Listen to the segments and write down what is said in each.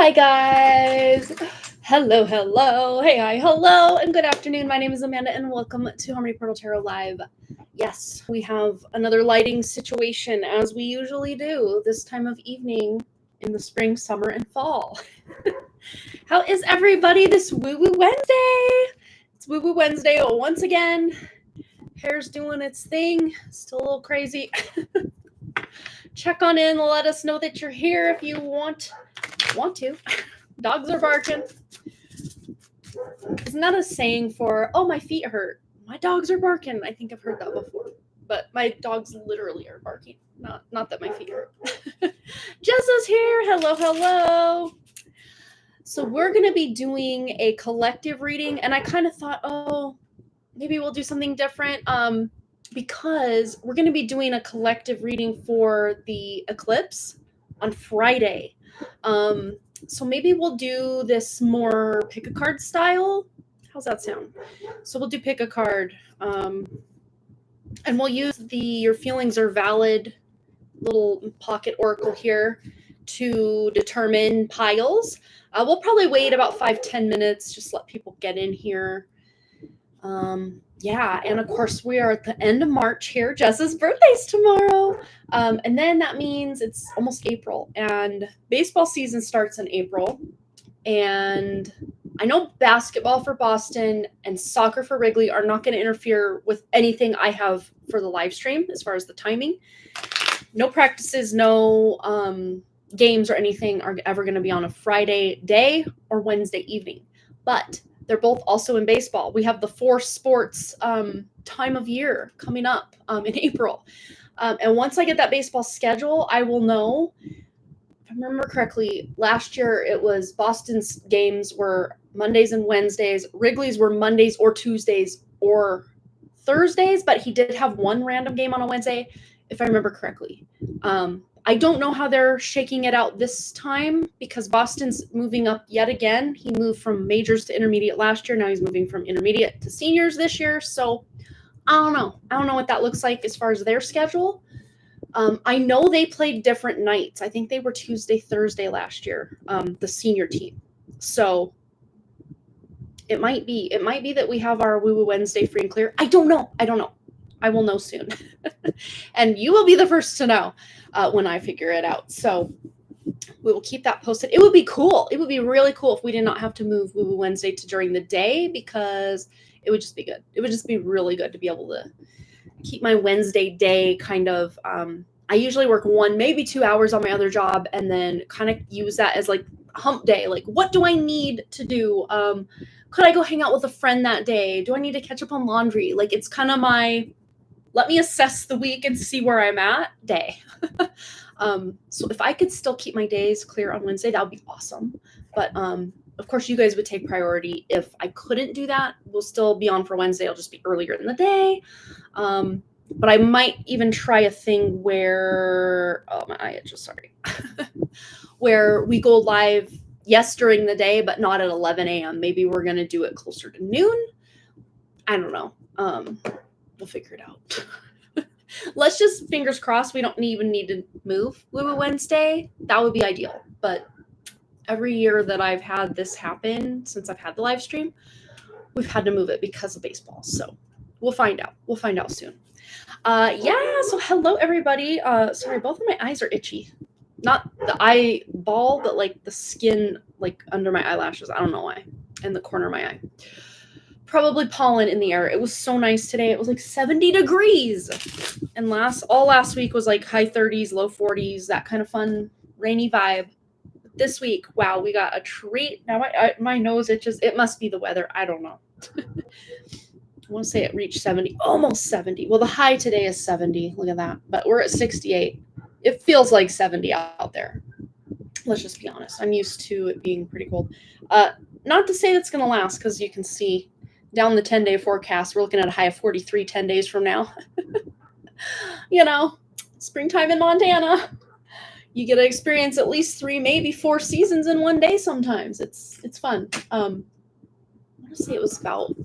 Hi guys. Hello, hello. Hey, hi, hello, and good afternoon. My name is Amanda, and welcome to Harmony Portal Tarot Live. Yes, we have another lighting situation as we usually do this time of evening in the spring, summer, and fall. How is everybody this Woo Woo Wednesday? It's Woo Woo Wednesday once again. Hair's doing its thing. Still a little crazy. Check on in. Let us know that you're here if you want to. Dogs are barking. Isn't that a saying for, oh, my feet hurt? My dogs are barking. I think I've heard that before. But my dogs literally are barking. Not that my feet hurt. Jessa's here. Hello, hello. So we're going to be doing a collective reading. And I kind of thought, oh, maybe we'll do something different. Because we're going to be doing a collective reading for the eclipse on Friday. So maybe we'll do this more pick a card style. How's that sound? So we'll do pick a card. And we'll use the your feelings are valid little pocket oracle here to determine piles. We'll probably wait about 5-10 minutes, just let people get in here. Yeah, and of course we are at the end of March here. Jessa's birthday's tomorrow. And then that means it's almost April, and baseball season starts in April. And I know basketball for Boston and soccer for Wrigley are not going to interfere with anything I have for the live stream as far as the timing. No practices, no games or anything are ever going to be on a Friday day or Wednesday evening. But they're both also in baseball. We have the 4 sports time of year coming up in April. And once I get that baseball schedule, I will know. If I remember correctly, last year it was Boston's games were Mondays and Wednesdays. Wrigley's were Mondays or Tuesdays or Thursdays, but he did have one random game on a Wednesday, if I remember correctly. I don't know how they're shaking it out this time because Boston's moving up yet again. He moved from majors to intermediate last year. Now he's moving from intermediate to seniors this year. So I don't know. I don't know what that looks like as far as their schedule. I know they played different nights. I think they were Tuesday, Thursday last year, the senior team. So it might be that we have our Woo Woo Wednesday free and clear. I don't know. I will know soon. And you will be the first to know when I figure it out. So we will keep that posted. It would be cool. It would be really cool if we did not have to move Woo Woo Wednesday to during the day, because it would just be good. It would just be really good to be able to keep my Wednesday day kind of, I usually work 1, maybe 2 hours on my other job and then kind of use that as like hump day. Like, what do I need to do? Could I go hang out with a friend that day? Do I need to catch up on laundry? Like, it's kind of my, let me assess the week and see where I'm at day. So if I could still keep my days clear on Wednesday, that would be awesome. But of course, you guys would take priority. If I couldn't do that, we'll still be on for Wednesday. It'll just be earlier in the day. But I might even try a thing where, oh, my eye itches, sorry. Where we go live, yes, during the day, but not at 11 a.m. Maybe we're going to do it closer to noon. I don't know. We'll figure it out. Let's just fingers crossed we don't even need to move Woo Woo Wednesday. That would be ideal. But every year that I've had this happen since I've had the live stream, we've had to move it because of baseball. So we'll find out. We'll find out soon. Yeah, so hello everybody. Sorry, both of my eyes are itchy. Not the eyeball, but like the skin like under my eyelashes. I don't know why. In the corner of my eye. Probably pollen in the air. It was so nice today. It was like 70 degrees. And all last week was like high 30s, low 40s, that kind of fun rainy vibe. This week, wow, we got a treat. Now my nose itches. It must be the weather. I don't know. I want to say it reached 70, almost 70. Well, the high today is 70. Look at that. But we're at 68. It feels like 70 out there. Let's just be honest. I'm used to it being pretty cold. Not to say that's going to last, because you can see down the 10-day forecast, we're looking at a high of 43 10 days from now. You know, springtime in Montana. You get to experience at least 3, maybe 4 seasons in one day sometimes. It's fun. I want to say it was about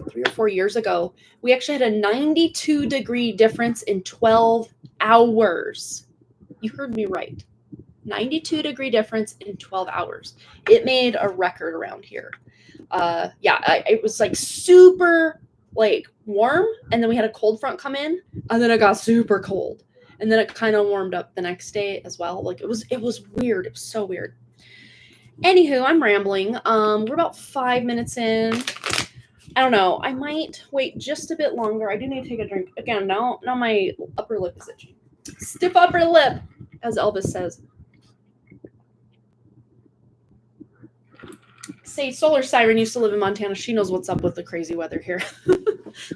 3 or 4 years ago. We actually had a 92-degree difference in 12 hours. You heard me right. 92-degree difference in 12 hours. It made a record around here. It was like super like warm, and then we had a cold front come in, and then it got super cold, and then it kind of warmed up the next day as well. Like it was weird. It was so weird. Anywho, I'm rambling. We're about 5 minutes in. I don't know. I might wait just a bit longer. I do need to take a drink again. Now my upper lip is itchy. Stiff upper lip, as Elvis says. Say Solar Siren used to live in Montana. She knows what's up with the crazy weather here.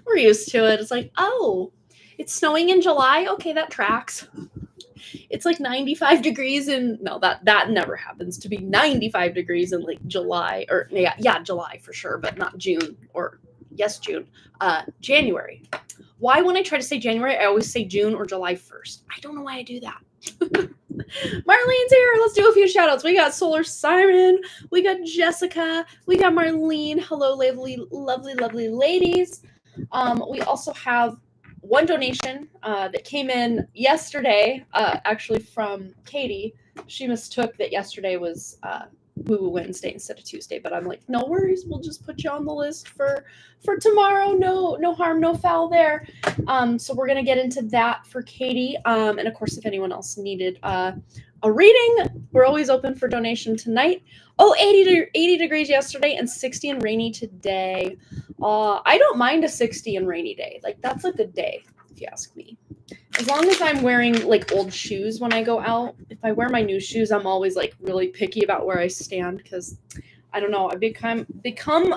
We're used to it. It's like, oh, it's snowing in July. Okay, that tracks. It's like 95 degrees and no, that never happens to be 95 degrees in like July or July for sure, but not June or yes, June. January. Why when I try to say January, I always say June or July 1st. I don't know why I do that. Marlene's here. Let's do a few shout outs. We got Solar Siren. We got Jessica. We got Marlene. Hello, lovely ladies. We also have one donation that came in yesterday, actually from Katie. She mistook that yesterday was Woo Wednesday instead of Tuesday, but I'm like, no worries, we'll just put you on the list for tomorrow. No harm, no foul there. So we're gonna get into that for Katie. And of course, if anyone else needed a reading, we're always open for donation tonight. 80 degrees yesterday and 60 and rainy today. I don't mind a 60 and rainy day. Like that's a good day, if you ask me. As long as I'm wearing like old shoes when I go out. If I wear my new shoes, I'm always like really picky about where I stand because I don't know. I've become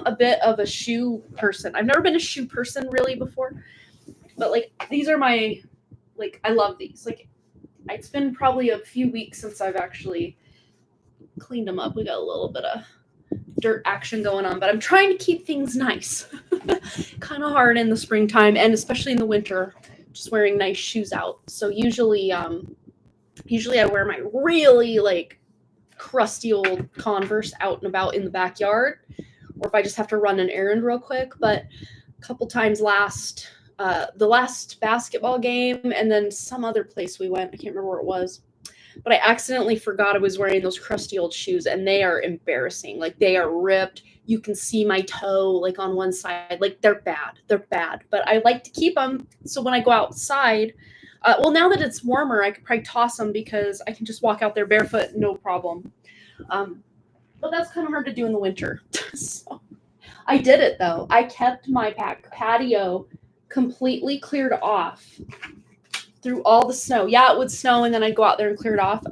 a bit of a shoe person. I've never been a shoe person really before, but like these are my I love these. Like it's been probably a few weeks since I've actually cleaned them up. We got a little bit of dirt action going on, but I'm trying to keep things nice. Kind of hard in the springtime and especially in the winter. Just wearing nice shoes out. So usually I wear my really like crusty old Converse out and about in the backyard, or if I just have to run an errand real quick. But a couple times the last basketball game and then some other place we went, I can't remember where it was, but I accidentally forgot I was wearing those crusty old shoes and they are embarrassing. Like they are ripped. You can see my toe like on one side. Like they're bad, but I like to keep them. So when I go outside, now that it's warmer, I could probably toss them because I can just walk out there barefoot, no problem. But that's kind of hard to do in the winter. So I did it though. I kept my patio completely cleared off through all the snow. Yeah, it would snow and then I'd go out there and clear it off.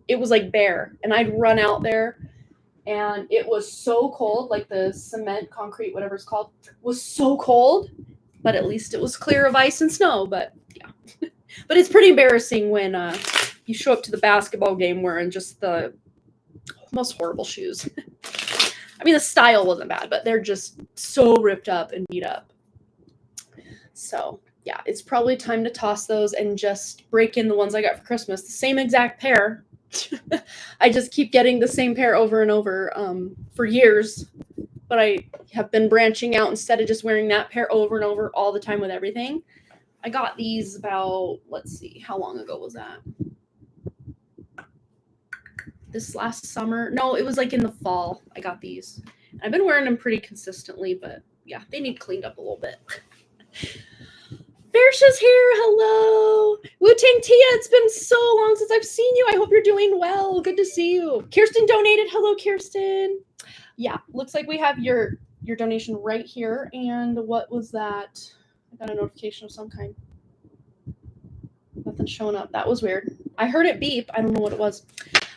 It was like bare and I'd run out there. And it was so cold, like the cement, concrete, whatever it's called, was so cold. But at least it was clear of ice and snow. But yeah, but it's pretty embarrassing when you show up to the basketball game wearing just the most horrible shoes. I mean, the style wasn't bad, but they're just so ripped up and beat up. So yeah, it's probably time to toss those and just break in the ones I got for Christmas. The same exact pair. I just keep getting the same pair over and over for years, but I have been branching out instead of just wearing that pair over and over all the time with everything. I got these about, let's see, how long ago was that? This last summer? No, it was like in the fall I got these. I've been wearing them pretty consistently, but yeah, they need cleaned up a little bit. Bersha's here. Hello. Wu-Tang Tia, it's been so long since I've seen you. I hope you're doing well. Good to see you. Kirsten donated. Hello, Kirsten. Yeah, looks like we have your donation right here. And what was that? I got a notification of some kind. Nothing showing up. That was weird. I heard it beep. I don't know what it was.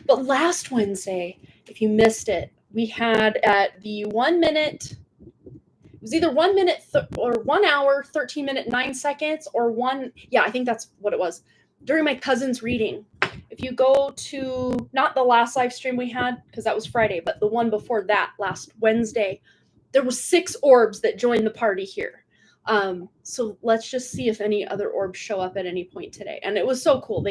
But last Wednesday, if you missed it, we had at the 1 minute... It was either 1 minute or 1 hour, 13 minutes, 9 seconds, or I think that's what it was. During my cousin's reading, if you go to, not the last live stream we had, because that was Friday, but the one before that, last Wednesday, there was 6 orbs that joined the party here. So let's just see if any other orbs show up at any point today. And it was so cool.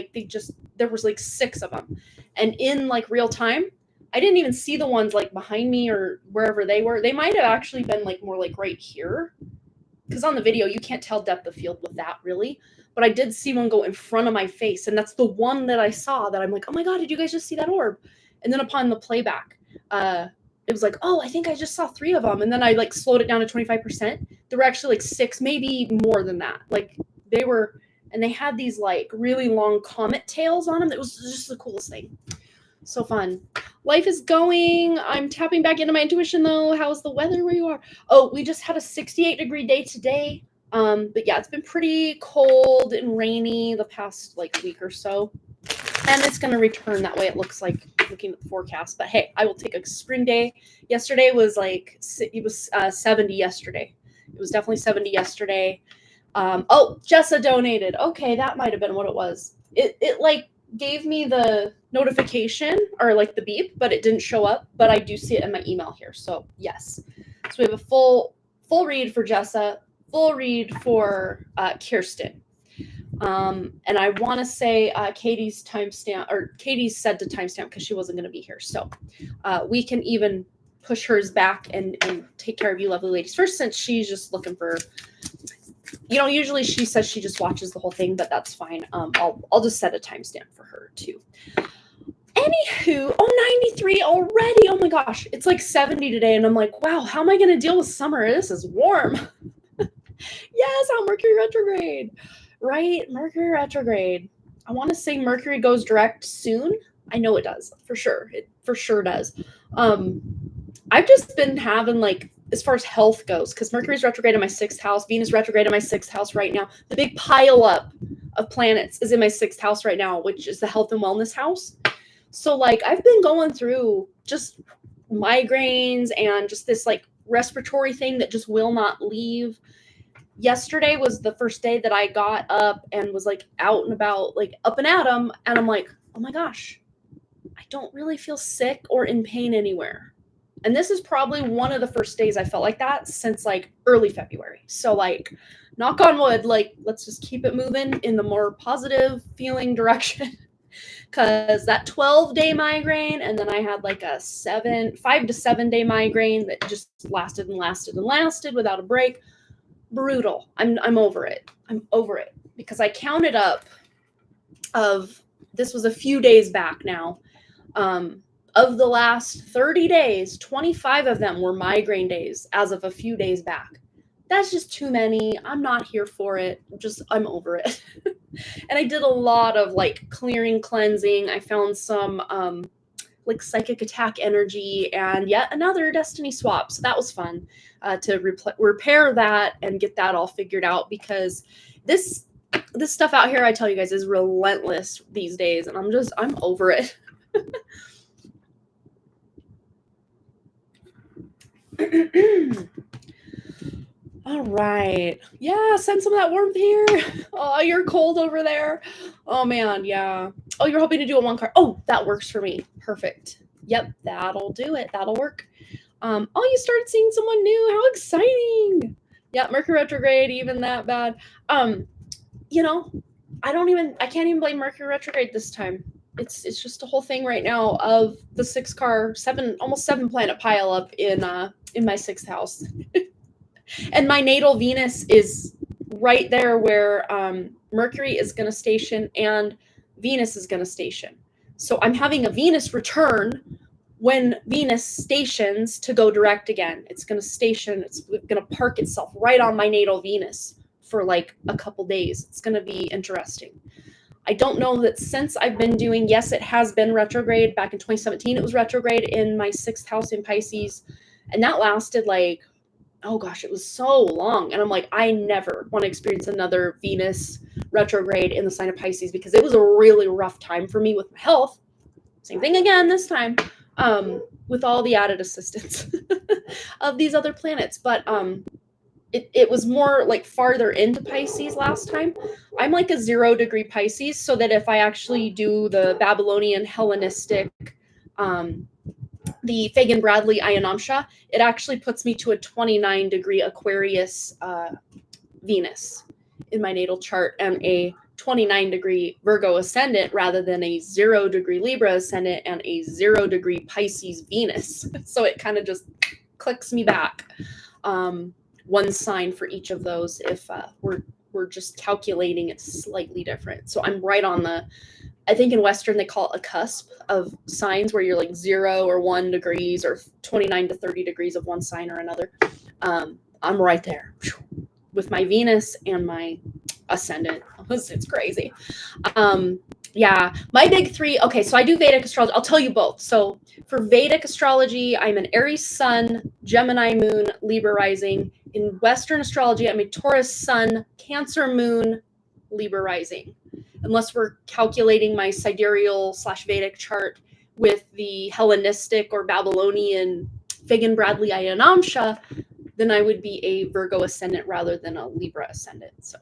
There was like 6 of them. And in like real time, I didn't even see the ones like behind me or wherever they were. They might have actually been like more like right here. because on the video, you can't tell depth of field with that really, but I did see one go in front of my face. And that's the one that I saw that I'm like, oh my God, did you guys just see that orb? And then upon the playback, it was like, oh, I think I just saw 3 of them. And then I like slowed it down to 25%. There were actually like 6, maybe more than that. Like they were, and they had these like really long comet tails on them. It was just the coolest thing. So fun. Life is going. I'm tapping back into my intuition though. How's the weather where you are? Oh, we just had a 68-degree day today. But yeah, it's been pretty cold and rainy the past like week or so. And it's going to return that way, it looks like, looking at the forecast. But hey, I will take a spring day. Yesterday was like, it was 70 yesterday. It was definitely 70 yesterday. Oh, Jessa donated. Okay, that might have been what it was. It like gave me the notification or like the beep, but it didn't show up. But I do see it in my email here. So yes. So we have a full read for Jessa, full read for Kirsten. And I want to say Katie's timestamp, or Katie said to timestamp because she wasn't going to be here. So we can even push hers back and take care of you lovely ladies first, since she's just looking for, you know, usually she says she just watches the whole thing, but that's fine. I'll just set a timestamp for her too. Anywho, 93 already. Oh my gosh, it's like 70 today. And I'm like, wow, how am I going to deal with summer? This is warm. Yes, how Mercury retrograde. Right? Mercury retrograde. I want to say Mercury goes direct soon. I know it does, for sure. It for sure does. I've just been having, like, as far as health goes, because Mercury's retrograde in my 6th house, Venus retrograde in my 6th house right now. The big pile up of planets is in my 6th house right now, which is the health and wellness house. So, like, I've been going through just migraines and just this, like, respiratory thing that just will not leave. Yesterday was the first day that I got up and was like out and about, like up and at 'em, and I'm like, oh my gosh, I don't really feel sick or in pain anywhere. And this is probably one of the first days I felt like that since like early February. So like, knock on wood, like let's just keep it moving in the more positive feeling direction. Because that 12-day migraine, and then I had like a 5 to 7 day migraine that just lasted and lasted and lasted without a break. Brutal. I'm over it. I'm over it because I counted up this was a few days back now. Of the last 30 days, 25 of them were migraine days as of a few days back. That's just too many. I'm not here for it. I'm over it. And I did a lot of like clearing, cleansing. I found some like psychic attack energy and yet another destiny swap. So that was fun to repair that and get that all figured out, because this stuff out here, I tell you guys, is relentless these days. And I'm over it. All right. Yeah, send some of that warmth here. Oh, you're cold over there. Oh, man, yeah. Oh, you're hoping to do a 1 card. Oh, that works for me. Perfect. Yep, that'll do it. That'll work. Oh, you started seeing someone new. How exciting. Yeah, Mercury retrograde, even that bad. You know, I can't even blame Mercury retrograde this time. It's just a whole thing right now of the almost 7 planet pile up in my 6th house. And my natal Venus is right there where Mercury is going to station and Venus is going to station. So I'm having a Venus return when Venus stations to go direct again. It's going to station. It's going to park itself right on my natal Venus for like a couple days. It's going to be interesting. I don't know that since I've been doing, yes, it has been retrograde. Back in 2017, it was retrograde in my 6th house in Pisces. And that lasted like, oh gosh, it was so long. And I'm like, I never want to experience another Venus retrograde in the sign of Pisces, because it was a really rough time for me with my health. Same thing again this time, with all the added assistance of these other planets. But it was more like farther into Pisces last time. I'm like a 0-degree Pisces, so that if I actually do the Babylonian Hellenistic, the Fagan Bradley Ayanamsha, it actually puts me to a 29-degree Aquarius Venus in my natal chart, and a 29-degree Virgo ascendant rather than a 0-degree Libra ascendant and a 0-degree Pisces Venus. So it kind of just clicks me back. one sign for each of those if we're just calculating it slightly different. So I'm right on the, I think in Western they call it a cusp of signs where you're like 0 or 1 degrees or 29 to 30 degrees of one sign or another. I'm right there with my Venus and my ascendant. It's crazy. Yeah, my big 3. Okay, so I do Vedic astrology. I'll tell you both. So for Vedic astrology, I'm an Aries sun, Gemini moon, Libra rising. In Western astrology, I'm a Taurus sun, Cancer moon, Libra rising. Unless we're calculating my sidereal / Vedic chart with the Hellenistic or Babylonian Fagan Bradley Ayanamsha, then I would be a Virgo ascendant rather than a Libra ascendant. So,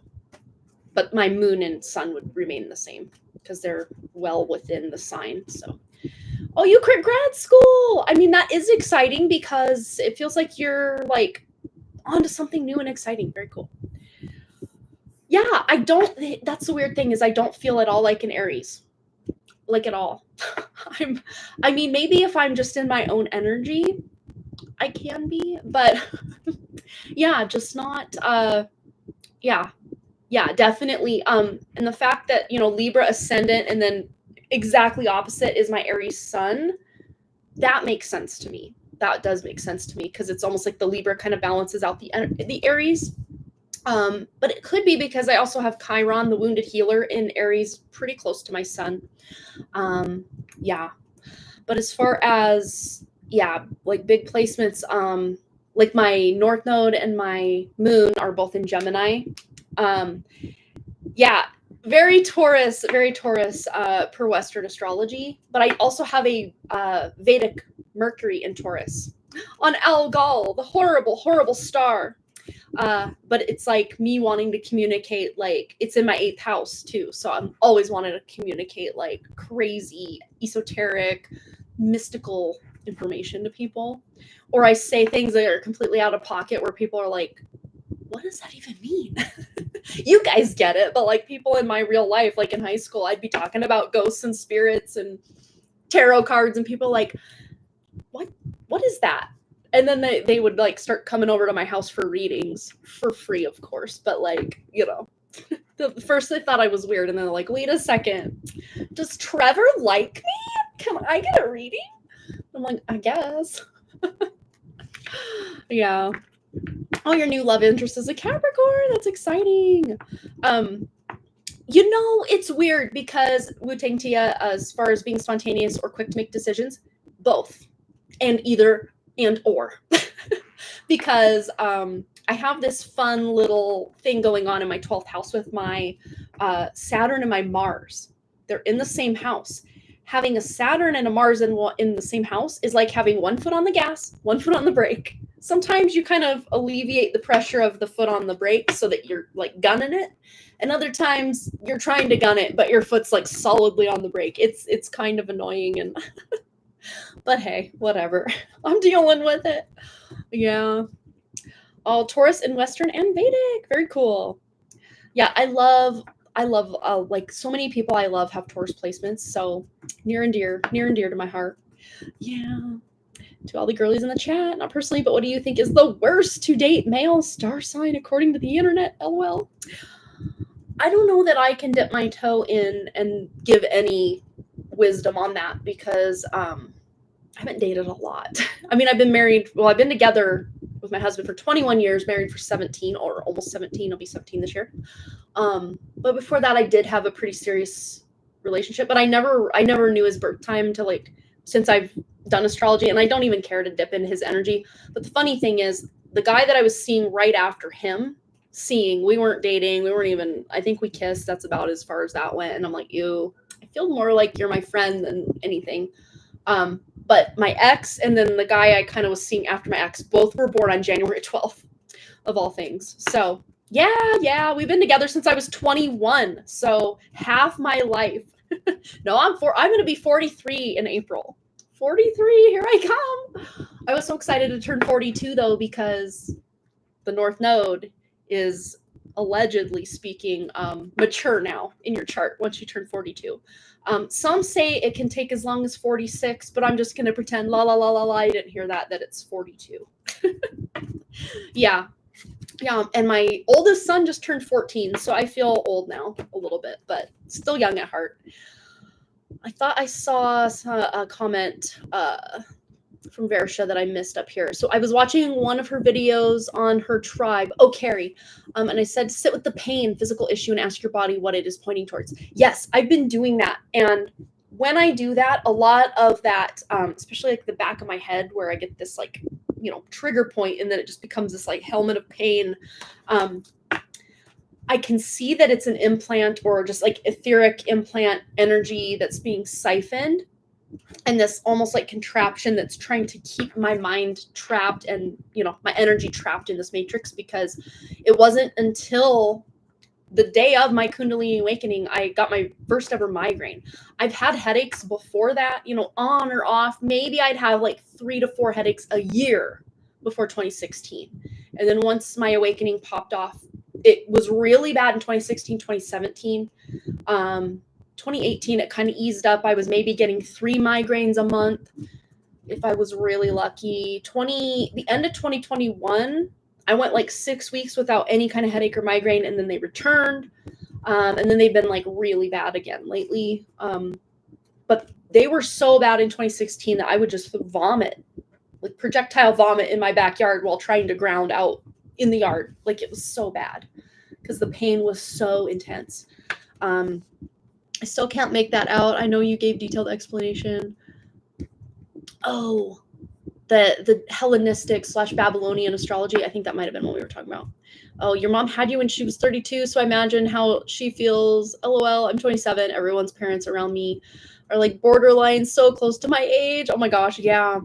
but my moon and sun would remain the same because they're well within the sign. So, oh, you quit grad school. I mean, that is exciting because it feels like you're like onto something new and exciting. Very cool. Yeah, I don't, that's the weird thing is I don't feel at all like an Aries. Like at all. I mean, maybe if I'm just in my own energy, I can be, but yeah, just not, yeah, definitely. And the fact that, you know, Libra ascendant and then exactly opposite is my Aries sun, that makes sense to me. That does make sense to me because it's almost like the Libra kind of balances out the Aries. But it could be because I also have Chiron, the wounded healer, in Aries, pretty close to my sun. Yeah. But as far as, yeah, like big placements, like my North Node and my Moon are both in Gemini. Yeah, very Taurus per Western astrology. But I also have a Vedic Mercury in Taurus on Algol, the horrible, horrible star. But it's like me wanting to communicate, like it's in my 8th house too. So I'm always wanting to communicate like crazy, esoteric, mystical information to people. Or I say things that are completely out of pocket where people are like, what does that even mean? You guys get it. But like people in my real life, like in high school, I'd be talking about ghosts and spirits and tarot cards and people like, what is that? And then they would like start coming over to my house for readings for free, of course. But like, you know, first they thought I was weird. And then they're like, wait a second, does Trevor like me? Can I get a reading? I'm like, I guess. Yeah. Oh, your new love interest is a Capricorn. That's exciting. You know, it's weird because Wu-Tang Tia, as far as being spontaneous or quick to make decisions, both. And either and or because I have this fun little thing going on in my 12th house with my Saturn and my Mars. They're in the same house. Having a Saturn and a Mars in the same house is like having one foot on the gas, one foot on the brake. Sometimes you kind of alleviate the pressure of the foot on the brake so that you're like gunning it. And other times you're trying to gun it, but your foot's like solidly on the brake. It's kind of annoying and but hey, whatever. I'm dealing with it. Yeah. All Taurus in Western and Vedic. Very cool. Yeah, I love like so many people I love have Taurus placements. So near and dear to my heart. Yeah. To all the girlies in the chat, not personally, but what do you think is the worst to date male star sign according to the internet? LOL. I don't know that I can dip my toe in and give any wisdom on that because I haven't dated a lot. I mean, I've been together with my husband for 21 years, married for 17 or almost 17. I'll be 17 this year. But before that, I did have a pretty serious relationship, but I never knew his birth time until like, since I've done astrology, and I don't even care to dip into his energy. But the funny thing is the guy that I was seeing right after him, we weren't dating. We weren't even, I think we kissed. That's about as far as that went. And I'm like, I feel more like you're my friend than anything. But my ex and then the guy I kind of was seeing after my ex, both were born on January 12th of all things. So yeah, we've been together since I was 21. So half my life. No, I'm going to be 43 in April. 43, here I come. I was so excited to turn 42 though, because the North Node is allegedly speaking mature now in your chart once you turn 42. Some say it can take as long as 46, but I'm just going to pretend I didn't hear that it's 42. Yeah. Yeah, and my oldest son just turned 14, so I feel old now a little bit, but still young at heart. I thought I saw a comment from Versha that I missed up here. So I was watching one of her videos on her tribe. Oh, Carrie. And I said, sit with the pain, physical issue, and ask your body what it is pointing towards. Yes, I've been doing that. And when I do that, a lot of that, especially like the back of my head where I get this like, trigger point, and then it just becomes this like helmet of pain. I can see that it's an implant or just like etheric implant energy that's being siphoned, and this almost like contraption that's trying to keep my mind trapped and my energy trapped in this matrix, because it wasn't until the day of my Kundalini awakening I got my first ever migraine. I've had headaches before that, on or off. Maybe I'd have like 3 to 4 headaches a year before 2016, and then once my awakening popped off, it was really bad in 2016, 2017. 2018, it kind of eased up. I was maybe getting 3 migraines a month if I was really lucky. The end of 2021, I went like 6 weeks without any kind of headache or migraine, and then they returned. And then they've been like really bad again lately. But they were so bad in 2016 that I would just vomit, like projectile vomit in my backyard while trying to ground out in the yard. Like it was so bad because the pain was so intense. I still can't make that out. I know you gave detailed explanation. Oh, the Hellenistic / Babylonian astrology. I think that might have been what we were talking about. Oh, your mom had you when she was 32, so I imagine how she feels. LOL, I'm 27. Everyone's parents around me are like borderline so close to my age. Oh my gosh, yeah.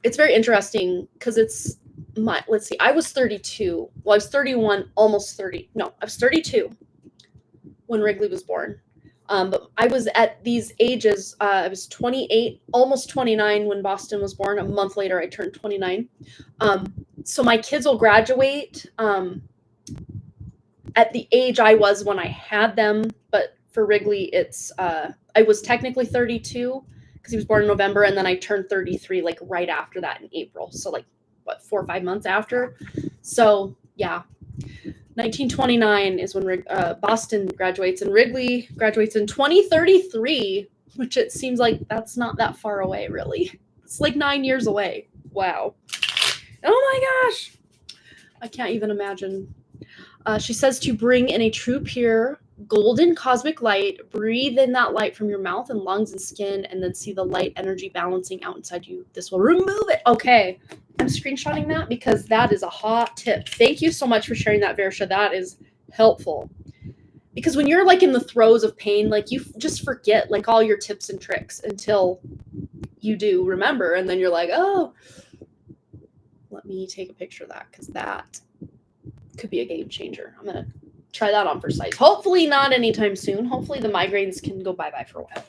It's very interesting because it's let's see, I was 32. Well, I was 31, almost 30. No, I was 32 when Wrigley was born. But I was at these ages, I was 28, almost 29 when Boston was born. A month later, I turned 29. So my kids will graduate at the age I was when I had them. But for Wrigley, it's I was technically 32 because he was born in November, and then I turned 33 like right after that in April. So like, 4 or 5 months after? So yeah. 1929 is when Boston graduates, and Wrigley graduates in 2033, which it seems like that's not that far away, really. It's like 9 years away. Wow. Oh my gosh. I can't even imagine. She says to bring in a true, pure, golden cosmic light, breathe in that light from your mouth and lungs and skin, and then see the light energy balancing out inside you. This will remove it. Okay. I'm screenshotting that because that is a hot tip. Thank you so much for sharing that, Versha. That is helpful. Because when you're like in the throes of pain, like you just forget like all your tips and tricks until you do remember. And then you're like, oh, let me take a picture of that because that could be a game changer. I'm going to try that on for size. Hopefully not anytime soon. Hopefully the migraines can go bye-bye for a while.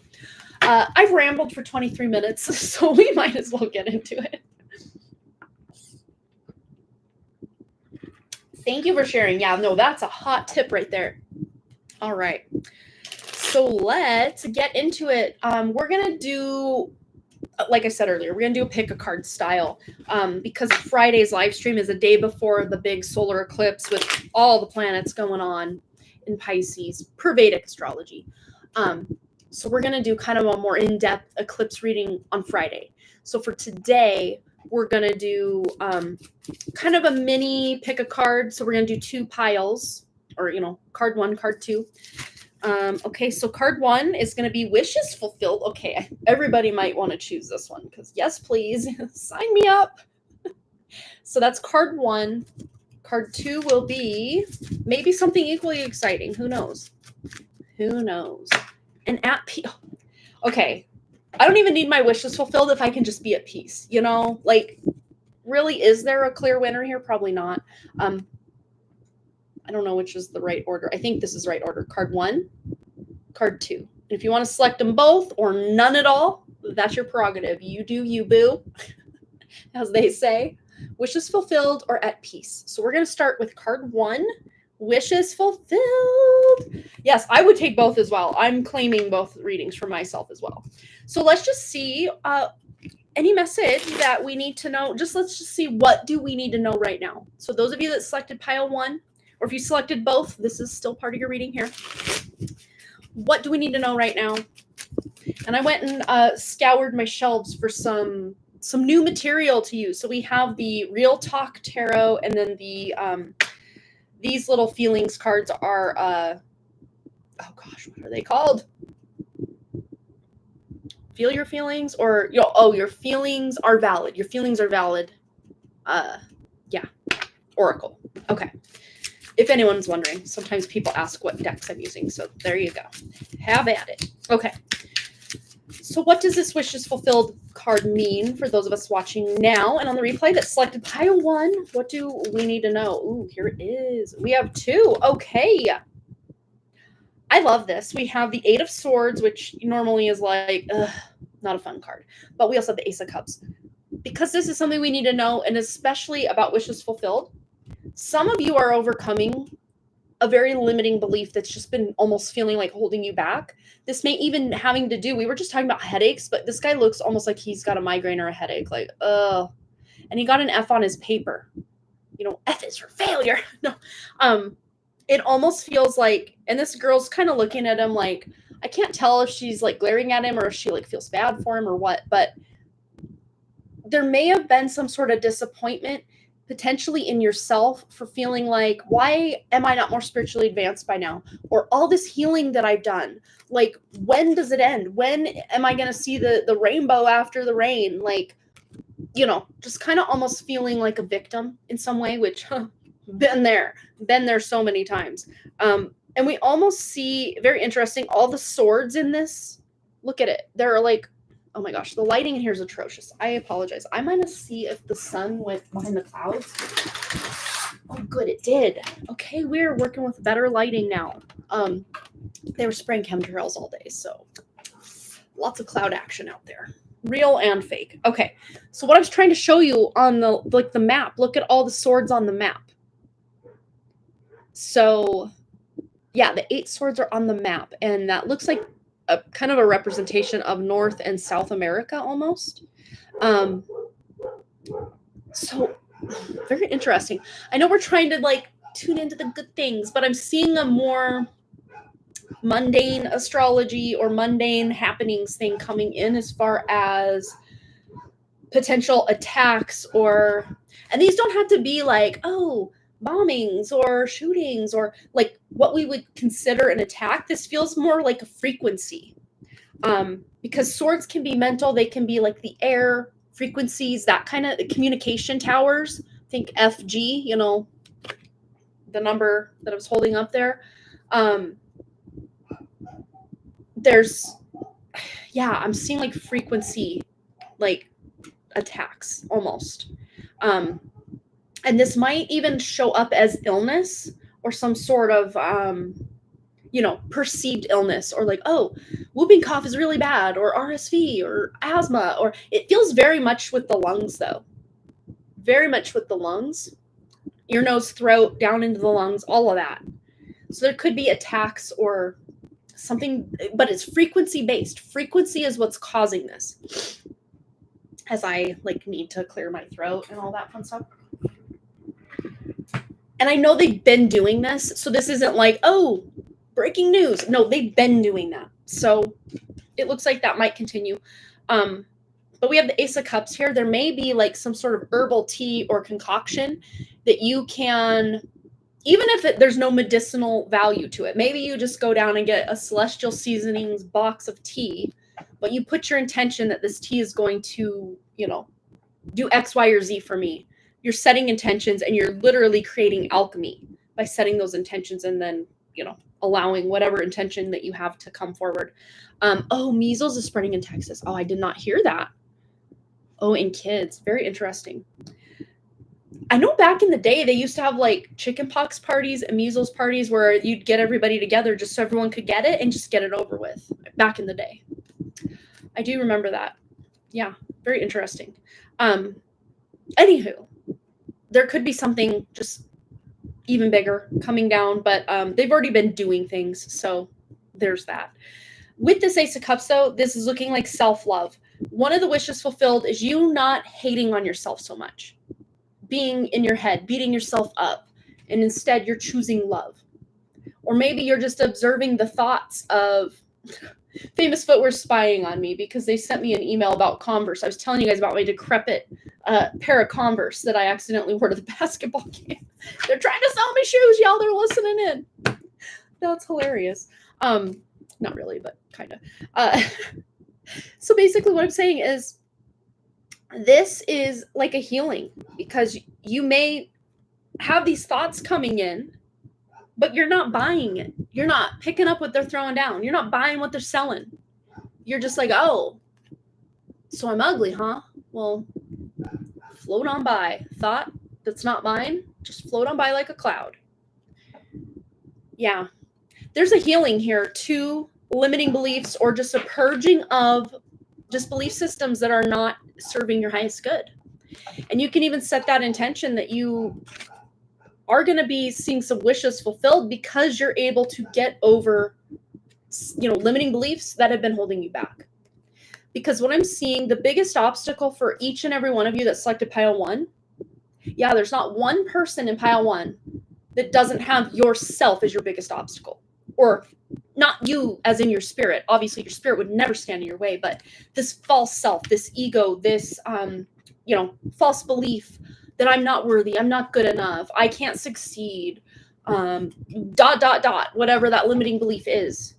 I've rambled for 23 minutes, so we might as well get into it. Thank you for sharing. Yeah, no, that's a hot tip right there. All right. So let's get into it. We're going to do, like I said earlier, we're going to do a pick a card style because Friday's live stream is a day before the big solar eclipse with all the planets going on in Pisces per Vedic astrology. So we're going to do kind of a more in-depth eclipse reading on Friday. So for today, we're going to do kind of a mini pick a card. So we're going to do 2 piles or, card 1, card 2. Okay, so card 1 is going to be wishes fulfilled. Okay, everybody might want to choose this one because yes, please sign me up. So that's card 1. Card 2 will be maybe something equally exciting. Who knows? Who knows? And at peace. Okay. I don't even need my wishes fulfilled if I can just be at peace, like really, is there a clear winner here? Probably not. I don't know which is the right order. I think this is the right order. Card 1, card 2. And if you want to select them both or none at all, that's your prerogative. You do you, boo, as they say. Wishes fulfilled or at peace. So we're going to start with card 1. Wishes fulfilled. Yes, I would take both as well. I'm claiming both readings for myself as well. So let's just see. any message that we need to know? Let's just see, what do we need to know right now? So those of you that selected pile 1, or if you selected both, this is still part of your reading here. What do we need to know right now? And I went and scoured my shelves for some new material to use. So we have the Real Talk Tarot, and then the these little feelings cards are oh gosh, what are they called? Feel your feelings, or your feelings are valid. Your feelings are valid. Yeah, Oracle. Okay. If anyone's wondering, sometimes people ask what decks I'm using, so there you go. Have at it. Okay. So what does this wishes fulfilled card mean for those of us watching now and on the replay that selected pile 1? What do we need to know? Ooh, here it is. We have 2. Okay. I love this. We have the 8 of Swords, which normally is like, not a fun card. But we also have the Ace of Cups. Because this is something we need to know, and especially about wishes fulfilled, some of you are overcoming a very limiting belief that's just been almost feeling like holding you back. This may even having to do, we were just talking about headaches, but this guy looks almost like he's got a migraine or a headache. Like, and he got an F on his paper. F is for failure. No. It almost feels like, and this girl's kind of looking at him like, I can't tell if she's like glaring at him or if she like feels bad for him or what, but there may have been some sort of disappointment potentially in yourself for feeling like, why am I not more spiritually advanced by now? Or all this healing that I've done, like, when does it end? When am I going to see the rainbow after the rain? Like, just kind of almost feeling like a victim in some way, which been there so many times. And we almost see, very interesting, all the swords in this. Look at it. They're like, oh my gosh, the lighting in here is atrocious. I apologize. I'm going to see if the sun went behind the clouds. Oh, good, it did. Okay, we're working with better lighting now. They were spraying chemtrails all day, so lots of cloud action out there. Real and fake. Okay, so what I was trying to show you on the map, look at all the swords on the map. So, yeah, the 8 swords are on the map, and that looks like a kind of a representation of North and South America almost. So very interesting. I know we're trying to like tune into the good things, but I'm seeing a more mundane astrology or mundane happenings thing coming in as far as potential attacks, and these don't have to be like, bombings or shootings or like what we would consider an attack. This feels more like a frequency, because swords can be mental. They can be like the air frequencies, that kind of communication towers. Think FG, the number that I was holding up there. I'm seeing like frequency, like attacks almost. And this might even show up as illness or some sort of, perceived illness, or like, whooping cough is really bad, or RSV or asthma, or it feels very much with the lungs though. Very much with the lungs, ear, nose, throat, down into the lungs, all of that. So there could be attacks or something, but it's frequency based. Frequency is what's causing this. As I need to clear my throat and all that fun stuff. And I know they've been doing this, so this isn't like, breaking news. No, they've been doing that. So it looks like that might continue. But we have the Ace of Cups here. There may be like some sort of herbal tea or concoction that you can, even if there's no medicinal value to it, maybe you just go down and get a Celestial Seasonings box of tea, but you put your intention that this tea is going to, do X, Y, or Z for me. You're setting intentions, and you're literally creating alchemy by setting those intentions and then, allowing whatever intention that you have to come forward. Measles is spreading in Texas. I did not hear that. In kids. Very interesting. I know back in the day, they used to have like chickenpox parties and measles parties where you'd get everybody together just so everyone could get it and just get it over with back in the day. I do remember that. Yeah, very interesting. Anywho, there could be something just even bigger coming down, but they've already been doing things, so there's that. With this Ace of Cups, though, this is looking like self-love. One of the wishes fulfilled is you not hating on yourself so much, being in your head, beating yourself up, and instead you're choosing love. Or maybe you're just observing the thoughts of Famous Footwear spying on me because they sent me an email about Converse. I was telling you guys about my decrepit pair of Converse that I accidentally wore to the basketball game. They're trying to sell me shoes, y'all. They're listening in. That's hilarious. Not really, but kind of. So basically what I'm saying is this is like a healing, because you may have these thoughts coming in, but you're not buying it. You're not picking up what they're throwing down. You're not buying what they're selling. You're just like, oh, so I'm ugly, huh? Well, float on by. Thought that's not mine, just float on by like a cloud. Yeah. There's a healing here to limiting beliefs, or just a purging of just belief systems that are not serving your highest good. And you can even set that intention that you are going to be seeing some wishes fulfilled because you're able to get over, limiting beliefs that have been holding you back. Because what I'm seeing, the biggest obstacle for each and every one of you that selected pile 1, there's not one person in pile 1 that doesn't have yourself as your biggest obstacle. Or not you as in your spirit. Obviously, your spirit would never stand in your way, but this false self, this ego, this, false belief that I'm not worthy, I'm not good enough, I can't succeed, ... whatever that limiting belief is.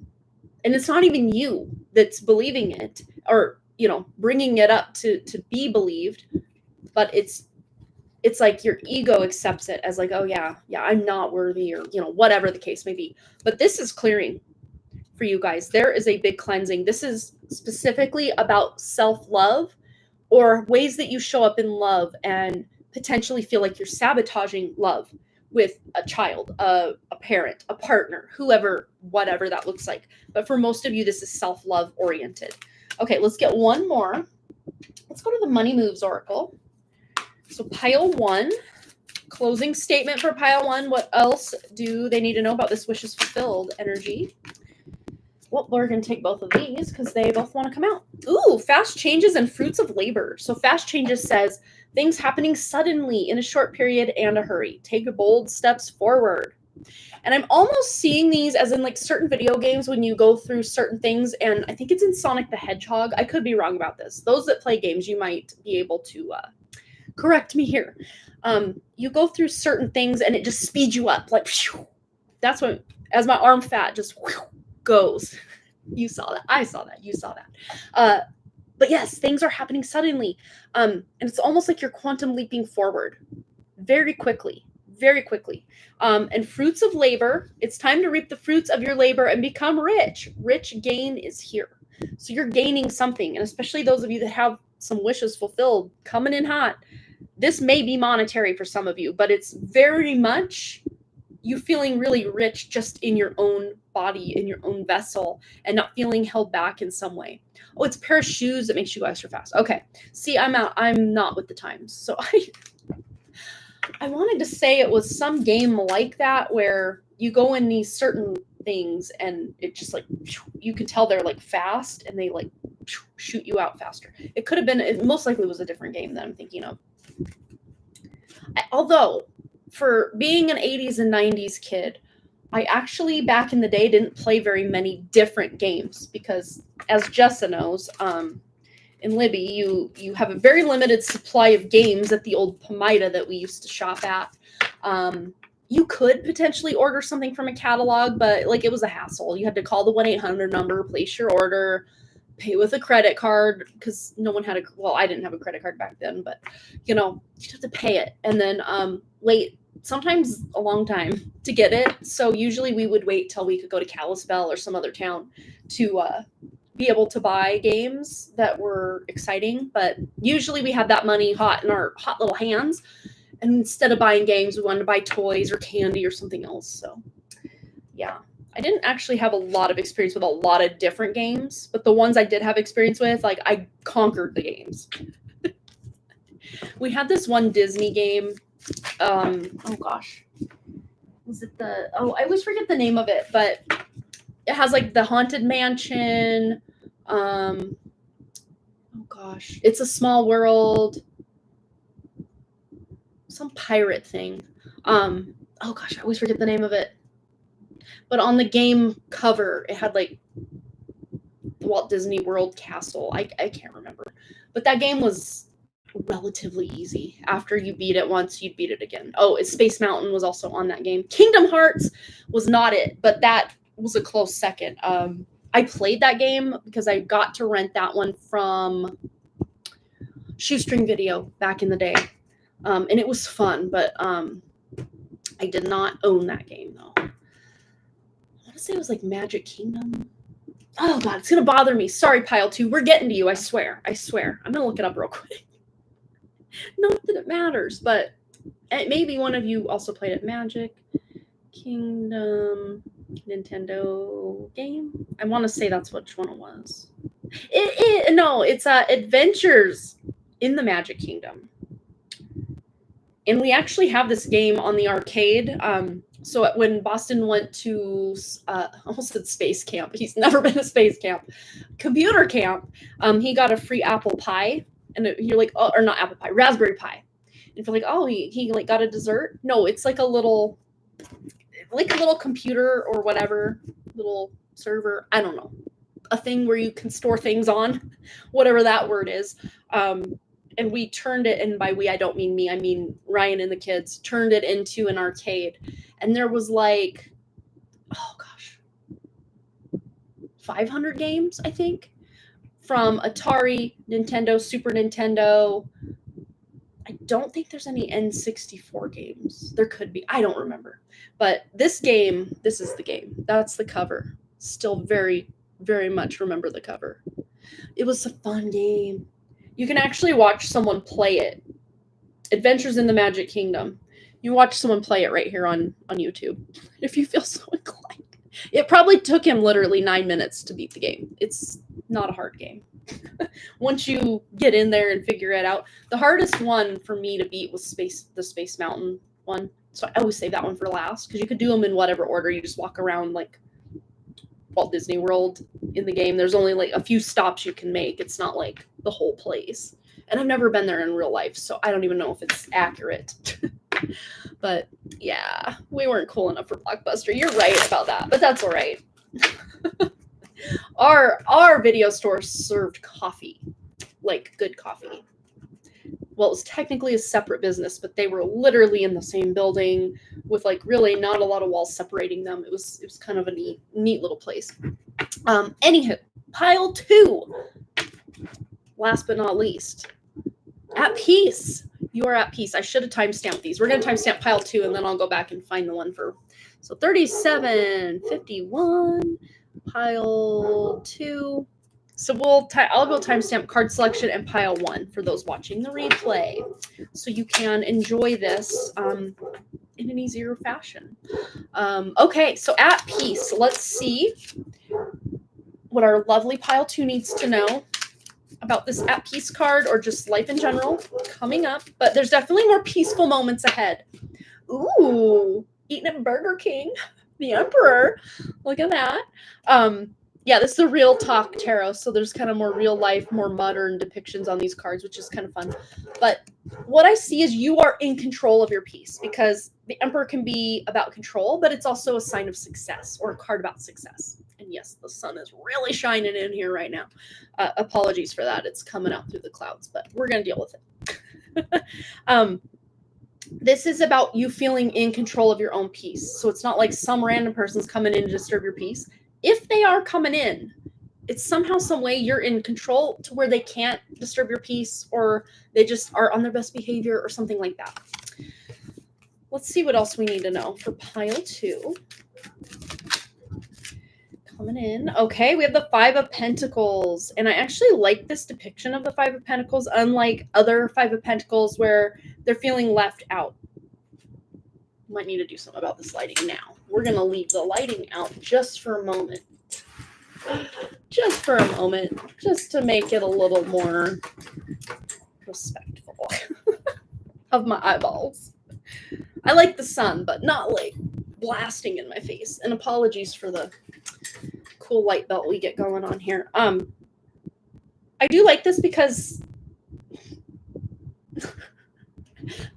And it's not even you that's believing it or, bringing it up to be believed, but it's like your ego accepts it as like, oh yeah, I'm not worthy, or, whatever the case may be. But this is clearing for you guys. There is a big cleansing. This is specifically about self-love, or ways that you show up in love and potentially feel like you're sabotaging love with a child, a parent, a partner, whoever, whatever that looks like. But for most of you, this is self-love oriented. Okay, let's get one more. Let's go to the Money Moves Oracle. So pile 1, closing statement for pile 1. What else do they need to know about this wishes fulfilled energy? Well, we're going to take both of these because they both want to come out. Ooh, fast changes and fruits of labor. So fast changes says things happening suddenly in a short period and a hurry. Take bold steps forward. And I'm almost seeing these as in like certain video games when you go through certain things. And I think it's in Sonic the Hedgehog. I could be wrong about this. Those that play games, you might be able to correct me here. You go through certain things and it just speeds you up. Like, whew, that's what, as my arm fat just goes. You saw that. I saw that. You saw that. But yes, things are happening suddenly. And it's almost like you're quantum leaping forward very quickly. Very quickly. And fruits of labor, it's time to reap the fruits of your labor and become rich. Rich gain is here. So you're gaining something. And especially those of you that have some wishes fulfilled coming in hot. This may be monetary for some of you, but it's very much you feeling really rich just in your own body, in your own vessel, and not feeling held back in some way. Oh, it's a pair of shoes that makes you go extra fast. Okay. See, I'm out. I'm not with the times. So I wanted to say it was some game like that where you go in these certain things and it just like, you can tell they're like fast and they like shoot you out faster. It could have been, it most likely was a different game that I'm thinking of. Although for being an 80s and 90s kid, I actually back in the day didn't play very many different games because as Jessa knows, in Libby, you have a very limited supply of games at the old Pomida that we used to shop at. You could potentially order something from a catalog, but like it was a hassle. You had to call the 1-800 number, place your order, pay with a credit card because no one had I didn't have a credit card back then, but you'd have to pay it and then wait sometimes a long time to get it. So usually we would wait till we could go to Kalispell or some other town to be able to buy games that were exciting, but usually we had that money hot in our hot little hands, and instead of buying games we wanted to buy toys or candy or something else. So yeah, I didn't actually have a lot of experience with a lot of different games, but the ones I did have experience with, like I conquered the games. We had this one Disney game, oh gosh, was it I always forget the name of it, but it has like the Haunted Mansion. Oh gosh, It's a Small World. Some pirate thing. Oh gosh, I always forget the name of it. But on the game cover, it had like the Walt Disney World Castle. I can't remember. But that game was relatively easy. After you beat it once, you'd beat it again. Oh, Space Mountain was also on that game. Kingdom Hearts was not it, but that was a close second. I played that game because I got to rent that one from Shoestring Video back in the day. And it was fun, but I did not own that game though. I want to say it was like Magic Kingdom. Oh god, it's gonna bother me. Sorry, Pile 2. We're getting to you, I swear. I'm gonna look it up real quick. Not that it matters, but maybe one of you also played it. Magic Kingdom Nintendo game. I want to say that's which one it was. No, it's Adventures in the Magic Kingdom. And we actually have this game on the arcade. So when Boston went to, almost said space camp. He's never been to space camp. Computer camp. He got a free apple pie. And you're like, oh, or not apple pie, raspberry pie. And you're like, oh, he like got a dessert. No, it's like a little computer or whatever, little server. I don't know. A thing where you can store things on, whatever that word is. And we turned it, and by we, I don't mean me, I mean Ryan and the kids, turned it into an arcade. And there was like, oh gosh, 500 games, I think, from Atari, Nintendo, Super Nintendo. I don't think there's any N64 games. There could be. I don't remember. But this is the game. That's the cover. Still very, very much remember the cover. It was a fun game. You can actually watch someone play it. Adventures in the Magic Kingdom. You watch someone play it right here on YouTube, if you feel so inclined. It probably took him literally 9 minutes to beat the game. It's not a hard game. Once you get in there and figure it out. The hardest one for me to beat was the Space Mountain one. So I always save that one for last, because you could do them in whatever order. You just walk around like Walt Disney World in the game. There's only like a few stops you can make. It's not like the whole place. And I've never been there in real life, so I don't even know if it's accurate. But yeah, we weren't cool enough for Blockbuster. You're right about that, but that's all right. Our video store served coffee, like good coffee. Well, it was technically a separate business, but they were literally in the same building with like really not a lot of walls separating them. It was kind of a neat little place. Anywho, pile 2. Last but not least, at peace. You are at peace. I should have timestamped these. We're going to timestamp pile 2, and then I'll go back and find the one for. So 37, 51, pile 2. So I'll go timestamp card selection and pile 1 for those watching the replay, so you can enjoy this in an easier fashion. Okay, so at peace. Let's see what our lovely pile 2 needs to know about this at peace card, or just life in general coming up. But there's definitely more peaceful moments ahead. Ooh, eating at Burger King, the Emperor. Look at that. Yeah, this is a real talk tarot, so there's kind of more real life, more modern depictions on these cards, which is kind of fun. But what I see is you are in control of your piece, because the Emperor can be about control, but it's also a sign of success, or a card about success. And yes, the sun is really shining in here right now. Apologies for that. It's coming out through the clouds, but we're going to deal with it. This is about you feeling in control of your own piece. So it's not like some random person's coming in to disturb your piece. If they are coming in, it's somehow, some way you're in control to where they can't disturb your peace, or they just are on their best behavior or something like that. Let's see what else we need to know for pile 2. Coming in. Okay, we have the 5 of Pentacles. And I actually like this depiction of the 5 of Pentacles, unlike other 5 of Pentacles where they're feeling left out. Might need to do something about this lighting now. We're going to leave the lighting out just for a moment. Just for a moment. Just to make it a little more respectful of my eyeballs. I like the sun, but not like blasting in my face. And apologies for the cool light belt we get going on here. I do like this because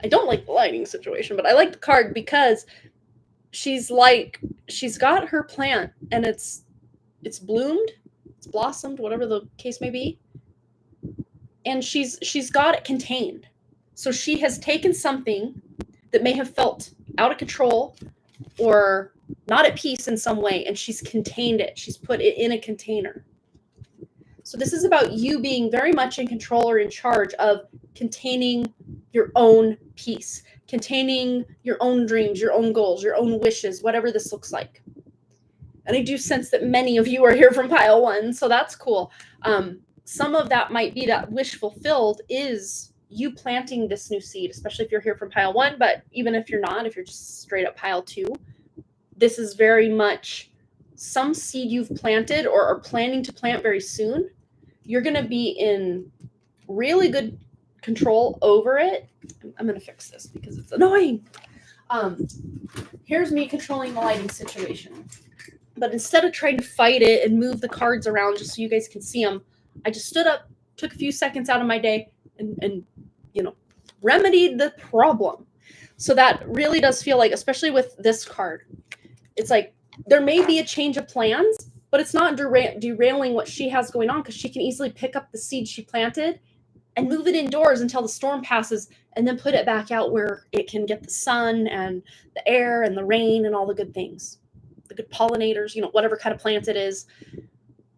I don't like the lighting situation, but I like the card because she's got her plant and it's bloomed, it's blossomed, whatever the case may be, and she's got it contained. So she has taken something that may have felt out of control or not at peace in some way, and she's contained it. She's put it in a container. So this is about you being very much in control or in charge of containing your own peace, containing your own dreams, your own goals, your own wishes, whatever this looks like. And I do sense that many of you are here from pile 1, so that's cool. Some of that might be that wish fulfilled is you planting this new seed, especially if you're here from pile 1, but even if you're not, if you're just straight up pile 2, this is very much some seed you've planted or are planning to plant very soon. You're going to be in really good control over it. I'm going to fix this because it's annoying. Here's me controlling the lighting situation. But instead of trying to fight it and move the cards around just so you guys can see them, I just stood up, took a few seconds out of my day and remedied the problem. So that really does feel like, especially with this card, it's like there may be a change of plans, but it's not derailing what she has going on because she can easily pick up the seed she planted and move it indoors until the storm passes and then put it back out where it can get the sun and the air and the rain and all the good things, the good pollinators, whatever kind of plant it is.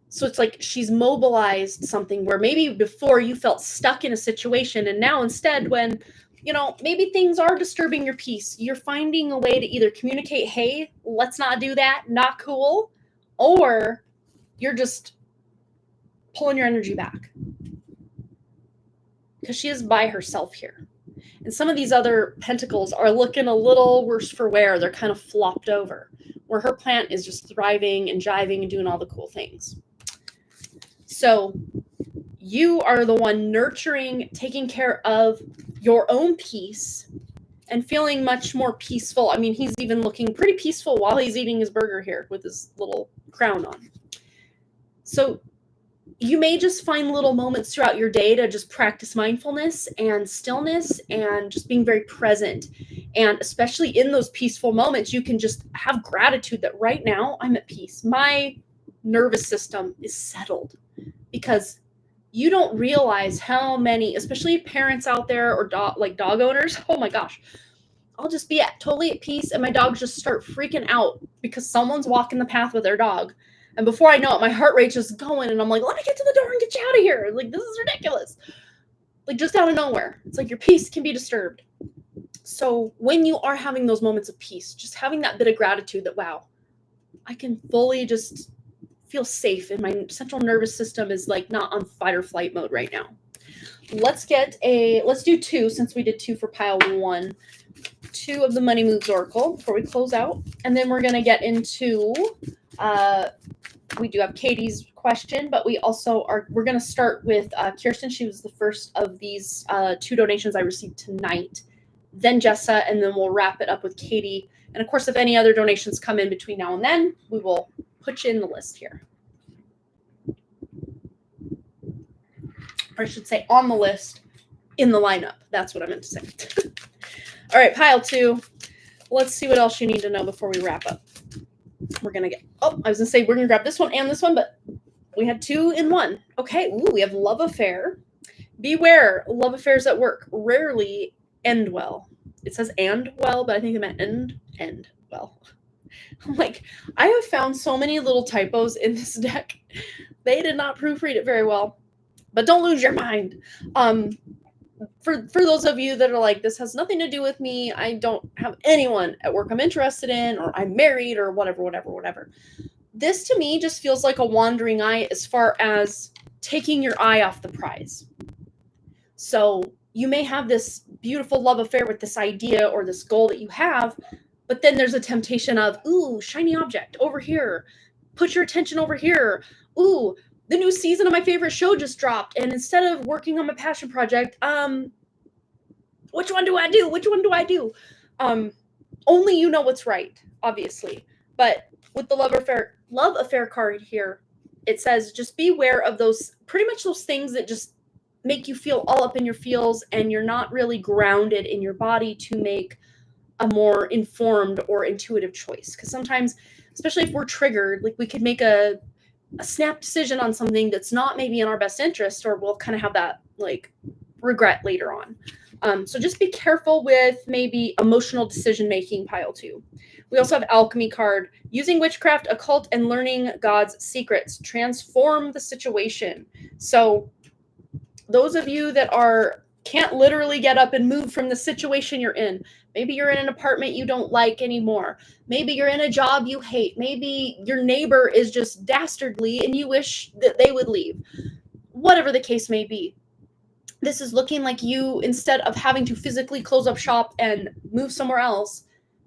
So it's like she's mobilized something where maybe before you felt stuck in a situation, and now instead when maybe things are disturbing your peace, you're finding a way to either communicate, hey, let's not do that, not cool, or you're just pulling your energy back. Because she is by herself here. And some of these other pentacles are looking a little worse for wear. They're kind of flopped over, where her plant is just thriving and jiving and doing all the cool things. So you are the one nurturing, taking care of your own peace and feeling much more peaceful. I mean, he's even looking pretty peaceful while he's eating his burger here with his little crown on. So you may just find little moments throughout your day to just practice mindfulness and stillness and just being very present. And especially in those peaceful moments, you can just have gratitude that right now I'm at peace. My nervous system is settled, because you don't realize how many, especially parents out there or dog owners, oh my gosh, I'll just be totally at peace and my dogs just start freaking out because someone's walking the path with their dog. And before I know it, my heart rate is going and I'm like, let me get to the door and get you out of here. Like, this is ridiculous. Like, just out of nowhere. It's like your peace can be disturbed. So when you are having those moments of peace, just having that bit of gratitude that, wow, I can fully just feel safe and my central nervous system is like not on fight or flight mode right now. Let's do 2, since we did 2 for pile 1. 2 of the Money Moves Oracle before we close out. And then we're going to get into, we do have Katie's question, but we're going to start with Kirsten. She was the first of these 2 donations I received tonight. Then Jessa, and then we'll wrap it up with Katie. And of course, if any other donations come in between now and then, we will put you in the list here. Or I should say on the list, in the lineup. That's what I meant to say. All right, pile 2. Let's see what else you need to know before we wrap up. We're going to I was going to say we're going to grab this one and this one, but we had 2 in 1. Okay, we have Love Affair. Beware, love affairs at work rarely end well. It says and well, but I think it meant end well. I'm like, I have found so many little typos in this deck. They did not proofread it very well. But don't lose your mind. For those of you that are like, this has nothing to do with me, I don't have anyone at work I'm interested in, or I'm married, or whatever. This to me just feels like a wandering eye as far as taking your eye off the prize. So you may have this beautiful love affair with this idea or this goal that you have, but then there's a temptation of, ooh, shiny object over here. Put your attention over here. Ooh, the new season of my favorite show just dropped. And instead of working on my passion project, which one do I do? Only you know what's right, obviously. But with the love affair card here, it says just be aware of those, pretty much those things that just make you feel all up in your feels and you're not really grounded in your body to make a more informed or intuitive choice. Because sometimes, especially if we're triggered, like we could make a snap decision on something that's not maybe in our best interest, or we'll kind of have that like regret later on. So just be careful with maybe emotional decision making, pile 2. We also have alchemy card. Using witchcraft, occult, and learning God's secrets. Transform the situation. So those of you that can't literally get up and move from the situation you're in. Maybe you're in an apartment you don't like anymore. Maybe you're in a job you hate. Maybe your neighbor is just dastardly and you wish that they would leave. Whatever the case may be. This is looking like you, instead of having to physically close up shop and move somewhere else,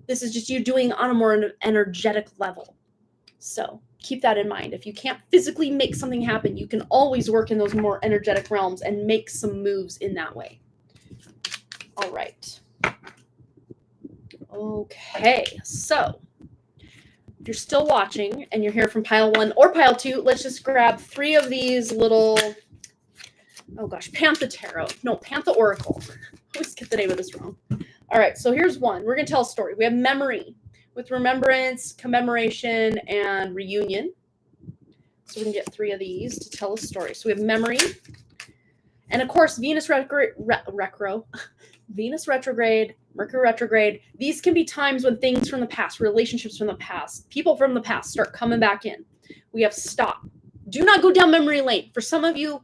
this is just you doing on a more energetic level. So keep that in mind. If you can't physically make something happen, you can always work in those more energetic realms and make some moves in that way. All right. Okay, so if you're still watching and you're here from pile 1 or pile 2, let's just grab 3 of these little, Pantha Tarot. No, Pantha Oracle. I always get the name of this wrong. All right, so here's one. We're going to tell a story. We have memory with remembrance, commemoration, and reunion. So we can get 3 of these to tell a story. So we have memory. And of course, Venus retrograde, Mercury retrograde. These can be times when things from the past, relationships from the past, people from the past start coming back in. We have stop. Do not go down memory lane. For some of you,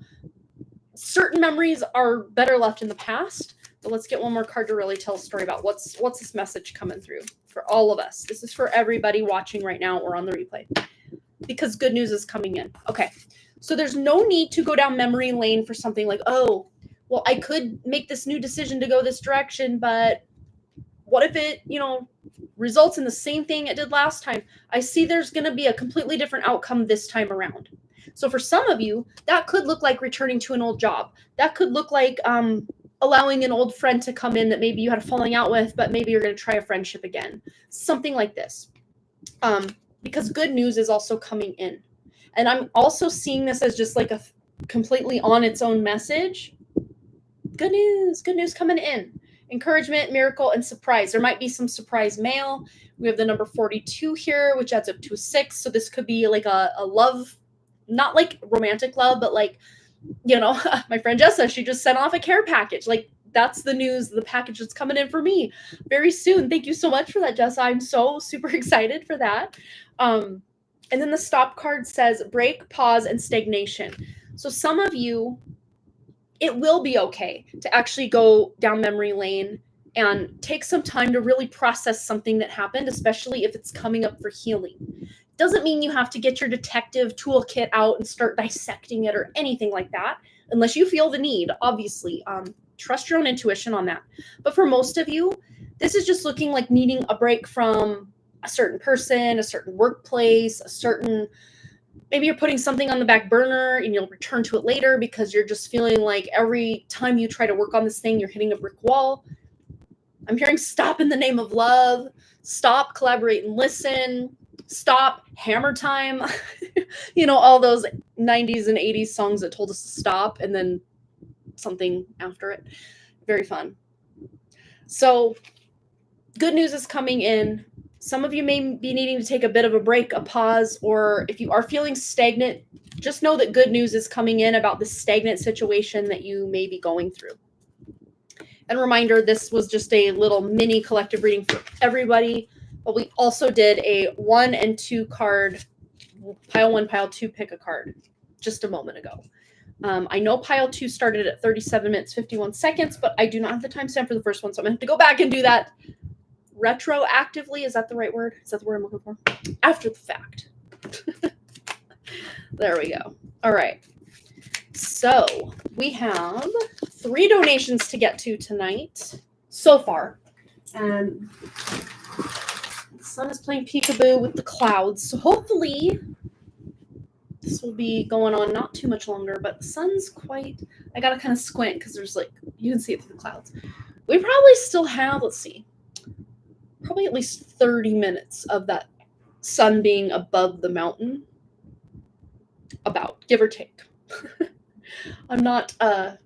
certain memories are better left in the past. But let's get one more card to really tell a story about what's this message coming through for all of us. This is for everybody watching right now or on the replay, because good news is coming in. Okay, so there's no need to go down memory lane for something like, oh, well, I could make this new decision to go this direction, but what if it, results in the same thing it did last time? I see there's going to be a completely different outcome this time around. So for some of you, that could look like returning to an old job. That could look like allowing an old friend to come in that maybe you had a falling out with, but maybe you're going to try a friendship again. Something like this. Because good news is also coming in. And I'm also seeing this as just like a completely on its own message. Good news coming in. Encouragement, miracle, and surprise. There might be some surprise mail. We have the number 42 here, which adds up to a 6. So this could be like a love, not like romantic love, but like, my friend Jessa, she just sent off a care package. Like, that's the news, the package that's coming in for me very soon. Thank you so much for that, Jessa. I'm so super excited for that. And then the stop card says break, pause, and stagnation. So some of you, it will be okay to actually go down memory lane and take some time to really process something that happened, especially if it's coming up for healing. Doesn't mean you have to get your detective toolkit out and start dissecting it or anything like that, unless you feel the need, obviously. Trust your own intuition on that. But for most of you, this is just looking like needing a break from a certain person, a certain workplace, maybe you're putting something on the back burner and you'll return to it later because you're just feeling like every time you try to work on this thing, you're hitting a brick wall. I'm hearing stop in the name of love, stop, collaborate, and listen. Stop, hammer time, all those 90s and 80s songs that told us to stop and then something after it. Very fun. So good news is coming in. Some of you may be needing to take a bit of a break, a pause, or if you are feeling stagnant, just know that good news is coming in about the stagnant situation that you may be going through. And reminder, this was just a little mini collective reading for everybody. But we also did a 1 and 2 card, pile 1, pile 2, pick a card just a moment ago. I know pile 2 started at 37 minutes, 51 seconds, but I do not have the timestamp for the first one. So I'm going to have to go back and do that retroactively. Is that the right word? Is that the word I'm looking for? After the fact. There we go. All right. So we have 3 donations to get to tonight so far. And the sun is playing peekaboo with the clouds. So hopefully this will be going on not too much longer, but the sun's I got to kind of squint because there's you can see it through the clouds. We probably still have, probably at least 30 minutes of that sun being above the mountain. about, give or take. I'm not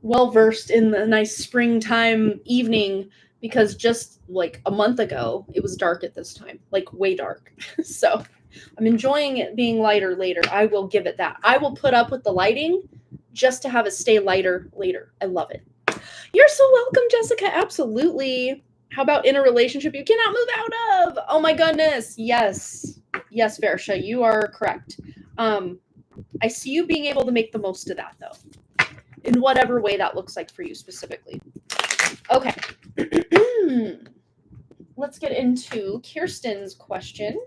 well versed in the nice springtime evening because just like a month ago it was dark at this time, like way dark. So I'm enjoying it being lighter later. I will give it that. I will put up with the lighting just to have it stay lighter later. I love it. You're so welcome, Jessica. Absolutely. How about in a relationship you cannot move out of? Oh my goodness. Yes. Yes, Versha, you are correct. I see you being able to make the most of that, though, in whatever way that looks like for you specifically. Okay. Let's get into Kirsten's question.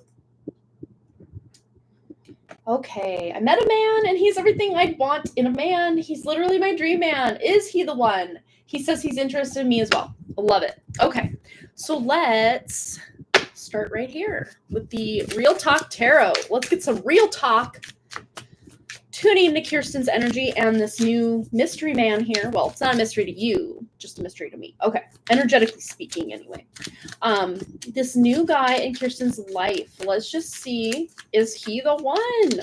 Okay, I met a man and he's everything I'd want in a man. He's literally my dream man. Is he the one? He says he's interested in me as well. I love it. Okay, so let's start right here with the Real Talk Tarot. Let's get some real talk. Tuning into Kirsten's energy and this new mystery man here. Well, it's not a mystery to you, just a mystery to me. Okay, energetically speaking anyway. This new guy in Kirsten's life. Let's just see, is he the one?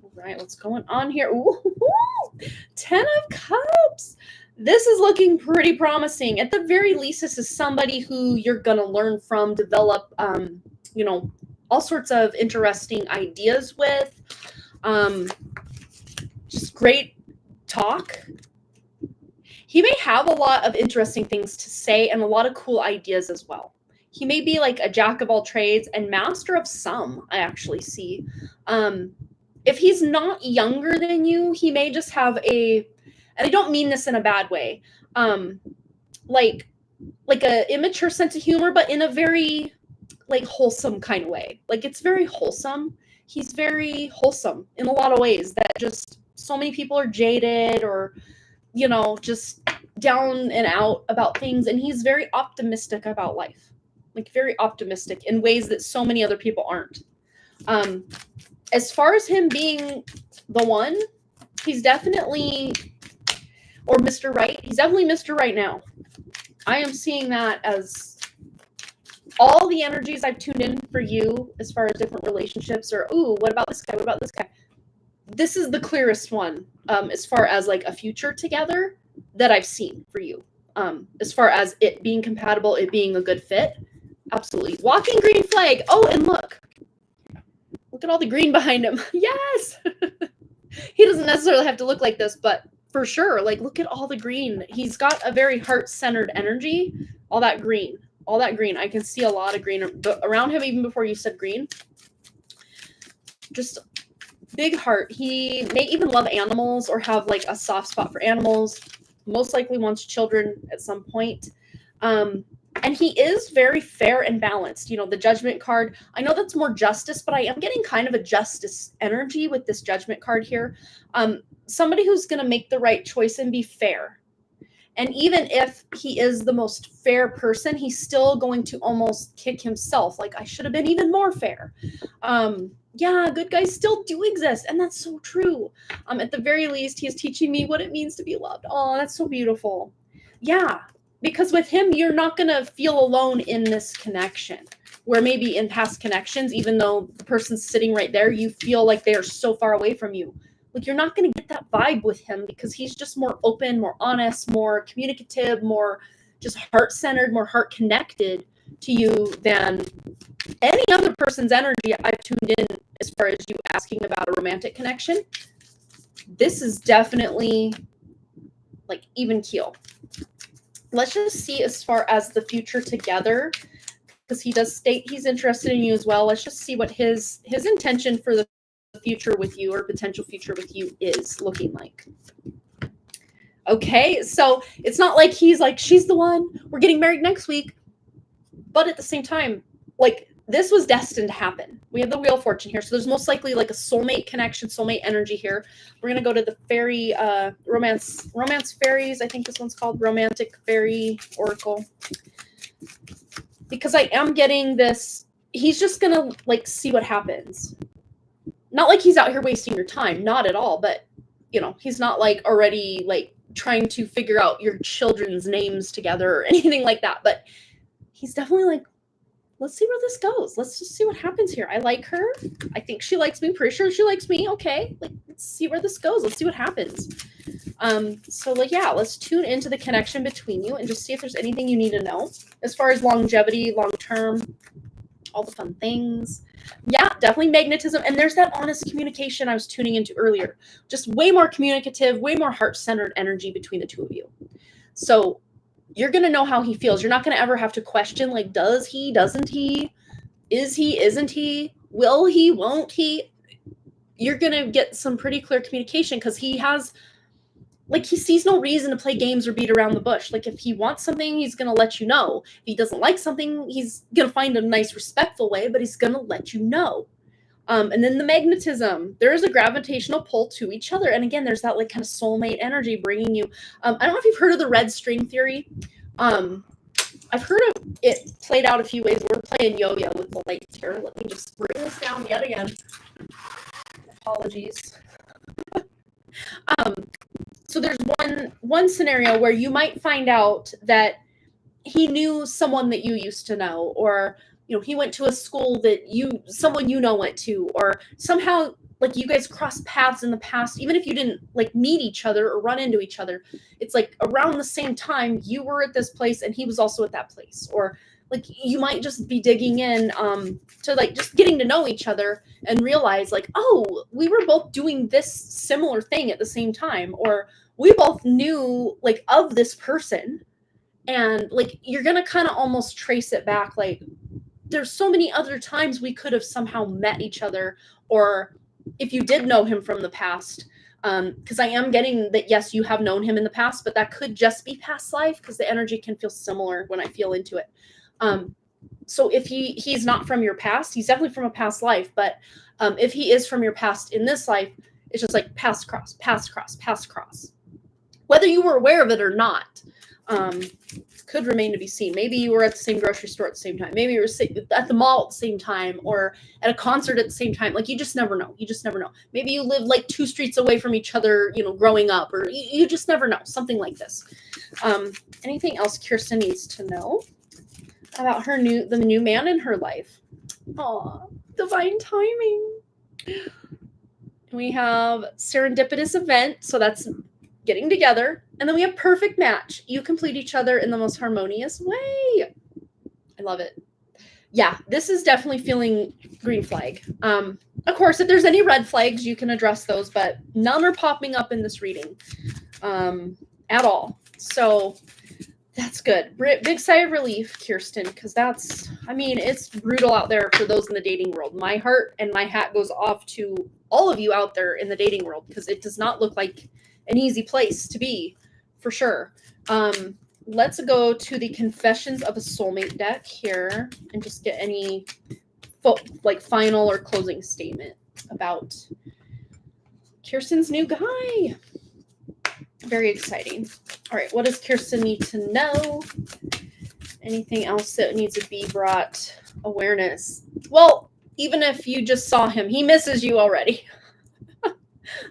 All right, what's going on here? Ooh, 10 of Cups. This is looking pretty promising. At the very least, this is somebody who you're going to learn from, develop, all sorts of interesting ideas with. Just great talk. He may have a lot of interesting things to say and a lot of cool ideas as well. He may be like a jack of all trades and master of some, I actually see. If he's not younger than you, he may just have and I don't mean this in a bad way, like a immature sense of humor, but in a very like wholesome kind of way. Like it's very wholesome. He's very wholesome in a lot of ways that just so many people are jaded or, just down and out about things. And he's very optimistic about life, like very optimistic in ways that so many other people aren't. As far as him being the one, he's definitely, or Mr. Right, he's definitely Mr. Right now. I am seeing that as all the energies I've tuned in for you as far as different relationships or, ooh, what about this guy? What about this guy? This is the clearest one as far as like a future together that I've seen for you. As far as it being compatible, it being a good fit. Absolutely. Walking green flag. Oh, and look at all the green behind him. Yes. He doesn't necessarily have to look like this, but for sure, like look at all the green. He's got a very heart-centered energy. All that green. I can see a lot of green around him even before you said green. Just big heart. He may even love animals or have like a soft spot for animals. Most likely wants children at some point. And he is very fair and balanced. The Judgment card. I know that's more justice, but I am getting kind of a justice energy with this Judgment card here. Somebody who's going to make the right choice and be fair. And even if he is the most fair person, he's still going to almost kick himself. Like, I should have been even more fair. Yeah, good guys still do exist. And that's so true. At the very least, he is teaching me what it means to be loved. Oh, that's so beautiful. Yeah, because with him, you're not going to feel alone in this connection. Where maybe in past connections, even though the person's sitting right there, you feel like they are so far away from you. Like, you're not going to get that vibe with him because he's just more open, more honest, more communicative, more just heart-centered, more heart-connected to you than any other person's energy I've tuned in as far as you asking about a romantic connection. This is definitely like even keel. Let's just see as far as the future together, because he does state he's interested in you as well. Let's just see what his intention for the future with you or potential future with you is looking like. Okay, so it's not like he's like, she's the one, we're getting married next week. But at the same time, like, this was destined to happen. We have the Wheel of Fortune here. So there's most likely like a soulmate connection, soulmate energy here. We're going to go to the fairy, romance fairies. I think this one's called Romantic Fairy Oracle. Because I am getting this, he's just going to like see what happens. Not like he's out here wasting your time. Not at all. But, he's not like already like trying to figure out your children's names together or anything like that. But he's definitely like, let's see where this goes. Let's just see what happens here. I like her. I think she likes me. Pretty sure she likes me. Okay, like, let's see where this goes. Let's see what happens. So like, yeah, let's tune into the connection between you and just see if there's anything you need to know as far as longevity, long term, all the fun things. Yeah, definitely magnetism. And there's that honest communication I was tuning into earlier. Just way more communicative, way more heart-centered energy between the two of you. So you're going to know how he feels. You're not going to ever have to question, like, does he, doesn't he, is he, isn't he, will he, won't he? You're going to get some pretty clear communication because he has, like, he sees no reason to play games or beat around the bush. Like, if he wants something, he's going to let you know. If he doesn't like something, he's going to find a nice, respectful way, but he's going to let you know. And then the magnetism. There is a gravitational pull to each other. And again, there's that, like, kind of soulmate energy bringing you. I don't know if you've heard of the red string theory. I've heard of it played out a few ways. We're playing yo-yo with the lights here. Let me just bring this down yet again. Apologies. So there's one scenario where you might find out that he knew someone that you used to know, or, you know, he went to a school that someone you know went to, or somehow, like, you guys crossed paths in the past, even if you didn't, like, meet each other or run into each other. It's like around the same time you were at this place and he was also at that place. Or, like, you might just be digging in to, like, just getting to know each other and realize, like, oh, we were both doing this similar thing at the same time, or we both knew, like, of this person. And, like, you're gonna kind of almost trace it back, like, there's so many other times we could have somehow met each other, or if you did know him from the past, because I am getting that, yes, you have known him in the past, but that could just be past life, because the energy can feel similar when I feel into it. So if he's not from your past, he's definitely from a past life, but if he is from your past in this life, it's just like past cross, whether you were aware of it or not. Could remain to be seen. Maybe you were at the same grocery store at the same time. Maybe you were at the mall at the same time, or at a concert at the same time. Like, you just never know. You just never know. Maybe you lived, like, 2 streets away from each other, you know, growing up, or you just never know. Something like this. Anything else Kirsten needs to know about the new man in her life? Aw, divine timing. We have serendipitous event, so that's getting together. And then we have perfect match. You complete each other in the most harmonious way. I love it. Yeah, this is definitely feeling green flag. Of course, if there's any red flags, you can address those, but none are popping up in this reading at all. So that's good. Big sigh of relief, Kirsten, because it's brutal out there for those in the dating world. My heart and my hat goes off to all of you out there in the dating world, because it does not look like an easy place to be, for sure. Let's go to the Confessions of a Soulmate deck here and just get any final or closing statement about Kirsten's new guy. Very exciting. All right, what does Kirsten need to know? Anything else that needs to be brought awareness? Well, even if you just saw him, he misses you already.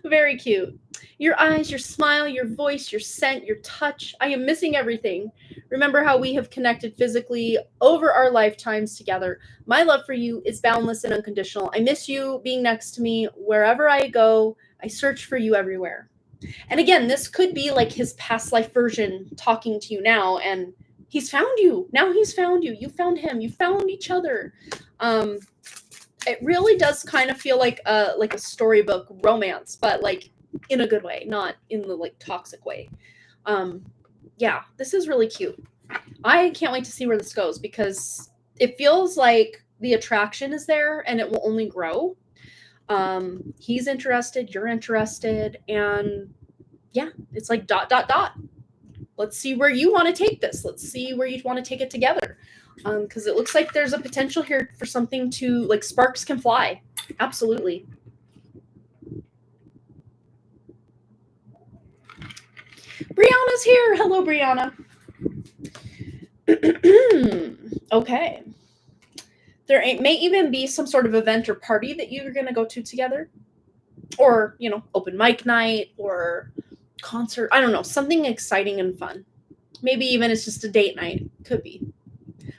Very cute. Your eyes, your smile, your voice, your scent, your touch. I am missing everything. Remember how we have connected physically over our lifetimes together. My love for you is boundless and unconditional. I miss you being next to me wherever I go. I search for you everywhere. And again, this could be like his past life version talking to you now, and he's found you. Now he's found you. You found him. You found each other. It really does kind of feel like a storybook romance, but, like, in a good way, not in the, like, toxic way. Yeah, this is really cute. I can't wait to see where this goes, because it feels like the attraction is there and it will only grow. He's interested, you're interested, and yeah, it's like ... Let's see where you want to take this. Let's see where you want to take it together. Because it looks like there's a potential here for something to, like, sparks can fly. Absolutely. Brianna's here. Hello, Brianna. Okay. There may even be some sort of event or party that you're going to go to together. Or, you know, open mic night or concert. I don't know. Something exciting and fun. Maybe even it's just a date night. Could be.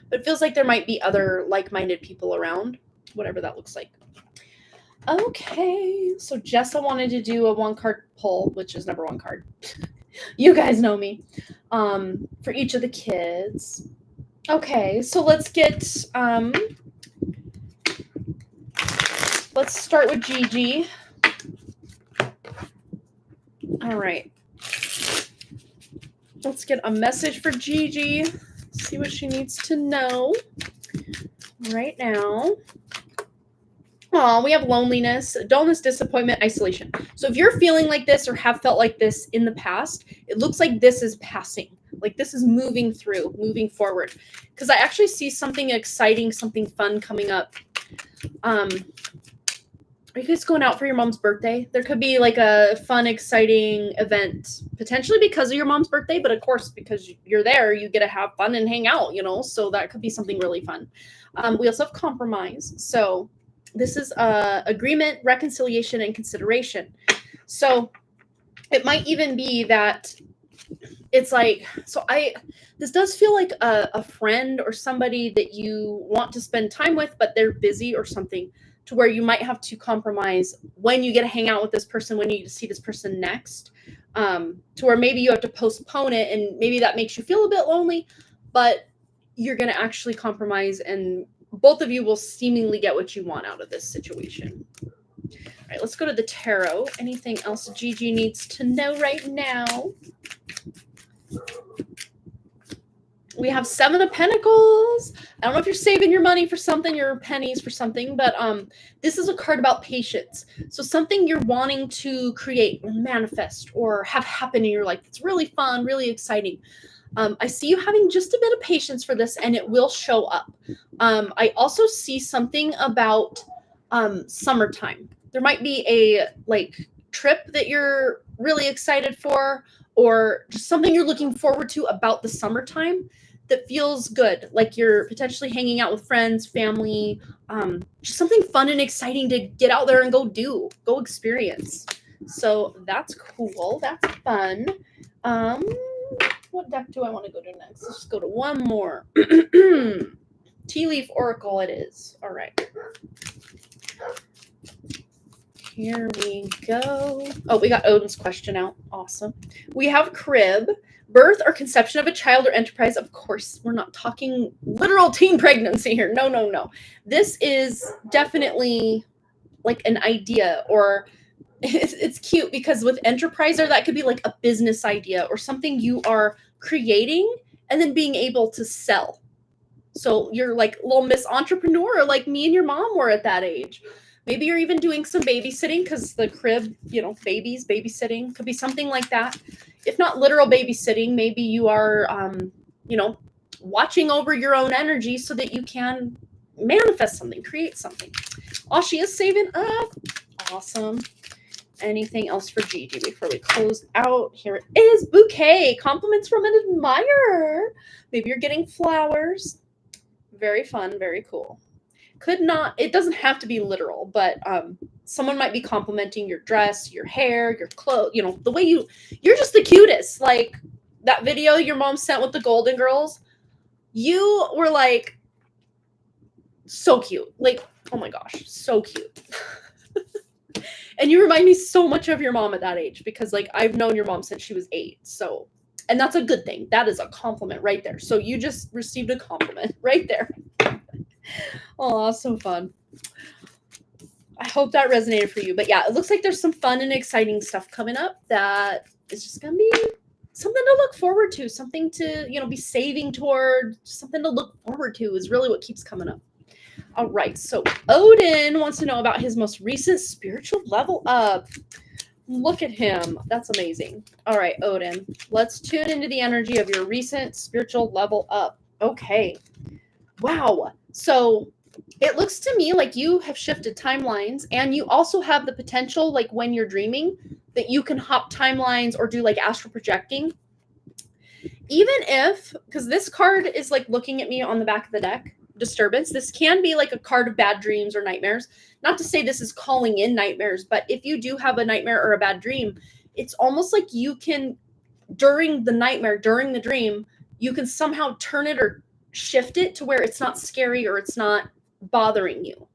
But it feels like there might be other like-minded people around, whatever that looks like. Okay, so Jessa wanted to do a 1-card pull, which is number 1 card. You guys know me. For each of the kids. Okay, so let's get let's start with Gigi. All right. Let's get a message for Gigi. See what she needs to know right now. Oh, we have loneliness, dullness, disappointment, isolation. So if you're feeling like this or have felt like this in the past, it looks like this is passing. Like this is moving through, moving forward. Because I actually see something exciting, something fun coming up. Are you guys going out for your mom's birthday? There could be like a fun, exciting event, potentially because of your mom's birthday, but of course, because you're there, you get to have fun and hang out, you know? So that could be something really fun. We also have compromise. So this is agreement, reconciliation, and consideration. So it might even be that it's like, this does feel like a friend or somebody that you want to spend time with, but they're busy or something, to where you might have to compromise when you get to hang out with this person, when you get to see this person next, to where maybe you have to postpone it, and maybe that makes you feel a bit lonely, but you're going to actually compromise, and both of you will seemingly get what you want out of this situation. All right, let's go to the tarot. Anything else Gigi needs to know right now? We have 7 of Pentacles. I don't know if you're saving your money for something, your pennies for something, but this is a card about patience. So something you're wanting to create or manifest or have happen in your life that's really fun, really exciting. I see you having just a bit of patience for this, and it will show up. I also see something about summertime. There might be a trip that you're really excited for, or just something you're looking forward to about the summertime that feels good. Like you're potentially hanging out with friends, family, just something fun and exciting to get out there and go experience. So that's cool. That's fun. What deck do I want to go to next? Let's just go to one more. Tea Leaf Oracle it is. All right. Here we go. Oh, we got Odin's question out. Awesome. We have crib, birth or conception of a child or enterprise. Of course, we're not talking literal teen pregnancy here. No. This is definitely like an idea, or it's cute because with enterpriser, that could be like a business idea or something you are creating and then being able to sell. So you're like little Miss Entrepreneur, like me and your mom were at that age. Maybe you're even doing some babysitting because the crib, babies, babysitting could be something like that. If not literal babysitting, maybe you are, watching over your own energy so that you can manifest something, create something. Oh, she is saving up. Awesome. Anything else for Gigi before we close out? Here it is. Bouquet. Compliments from an admirer. Maybe you're getting flowers. Very fun. Very cool. It doesn't have to be literal, but someone might be complimenting your dress, your hair, your clothes, the way you're just the cutest. Like that video your mom sent with the Golden Girls, you were like so cute. Like, oh my gosh, so cute. And you remind me so much of your mom at that age, because like I've known your mom since she was 8. So, and that's a good thing. That is a compliment right there. So you just received a compliment right there. Oh, so fun. I hope that resonated for you. But yeah, it looks like there's some fun and exciting stuff coming up that is just going to be something to look forward to, something to, be saving toward, something to look forward to is really what keeps coming up. All right, so Odin wants to know about his most recent spiritual level up. Look at him. That's amazing. All right, Odin, let's tune into the energy of your recent spiritual level up. Okay. Wow. So it looks to me like you have shifted timelines, and you also have the potential, like when you're dreaming, that you can hop timelines or do like astral projecting. Even if, because this card is like looking at me on the back of the deck, disturbance. This can be like a card of bad dreams or nightmares. Not to say this is calling in nightmares, but if you do have a nightmare or a bad dream, it's almost like you can, during the nightmare, during the dream, you can somehow turn it or shift it to where it's not scary or it's not bothering you.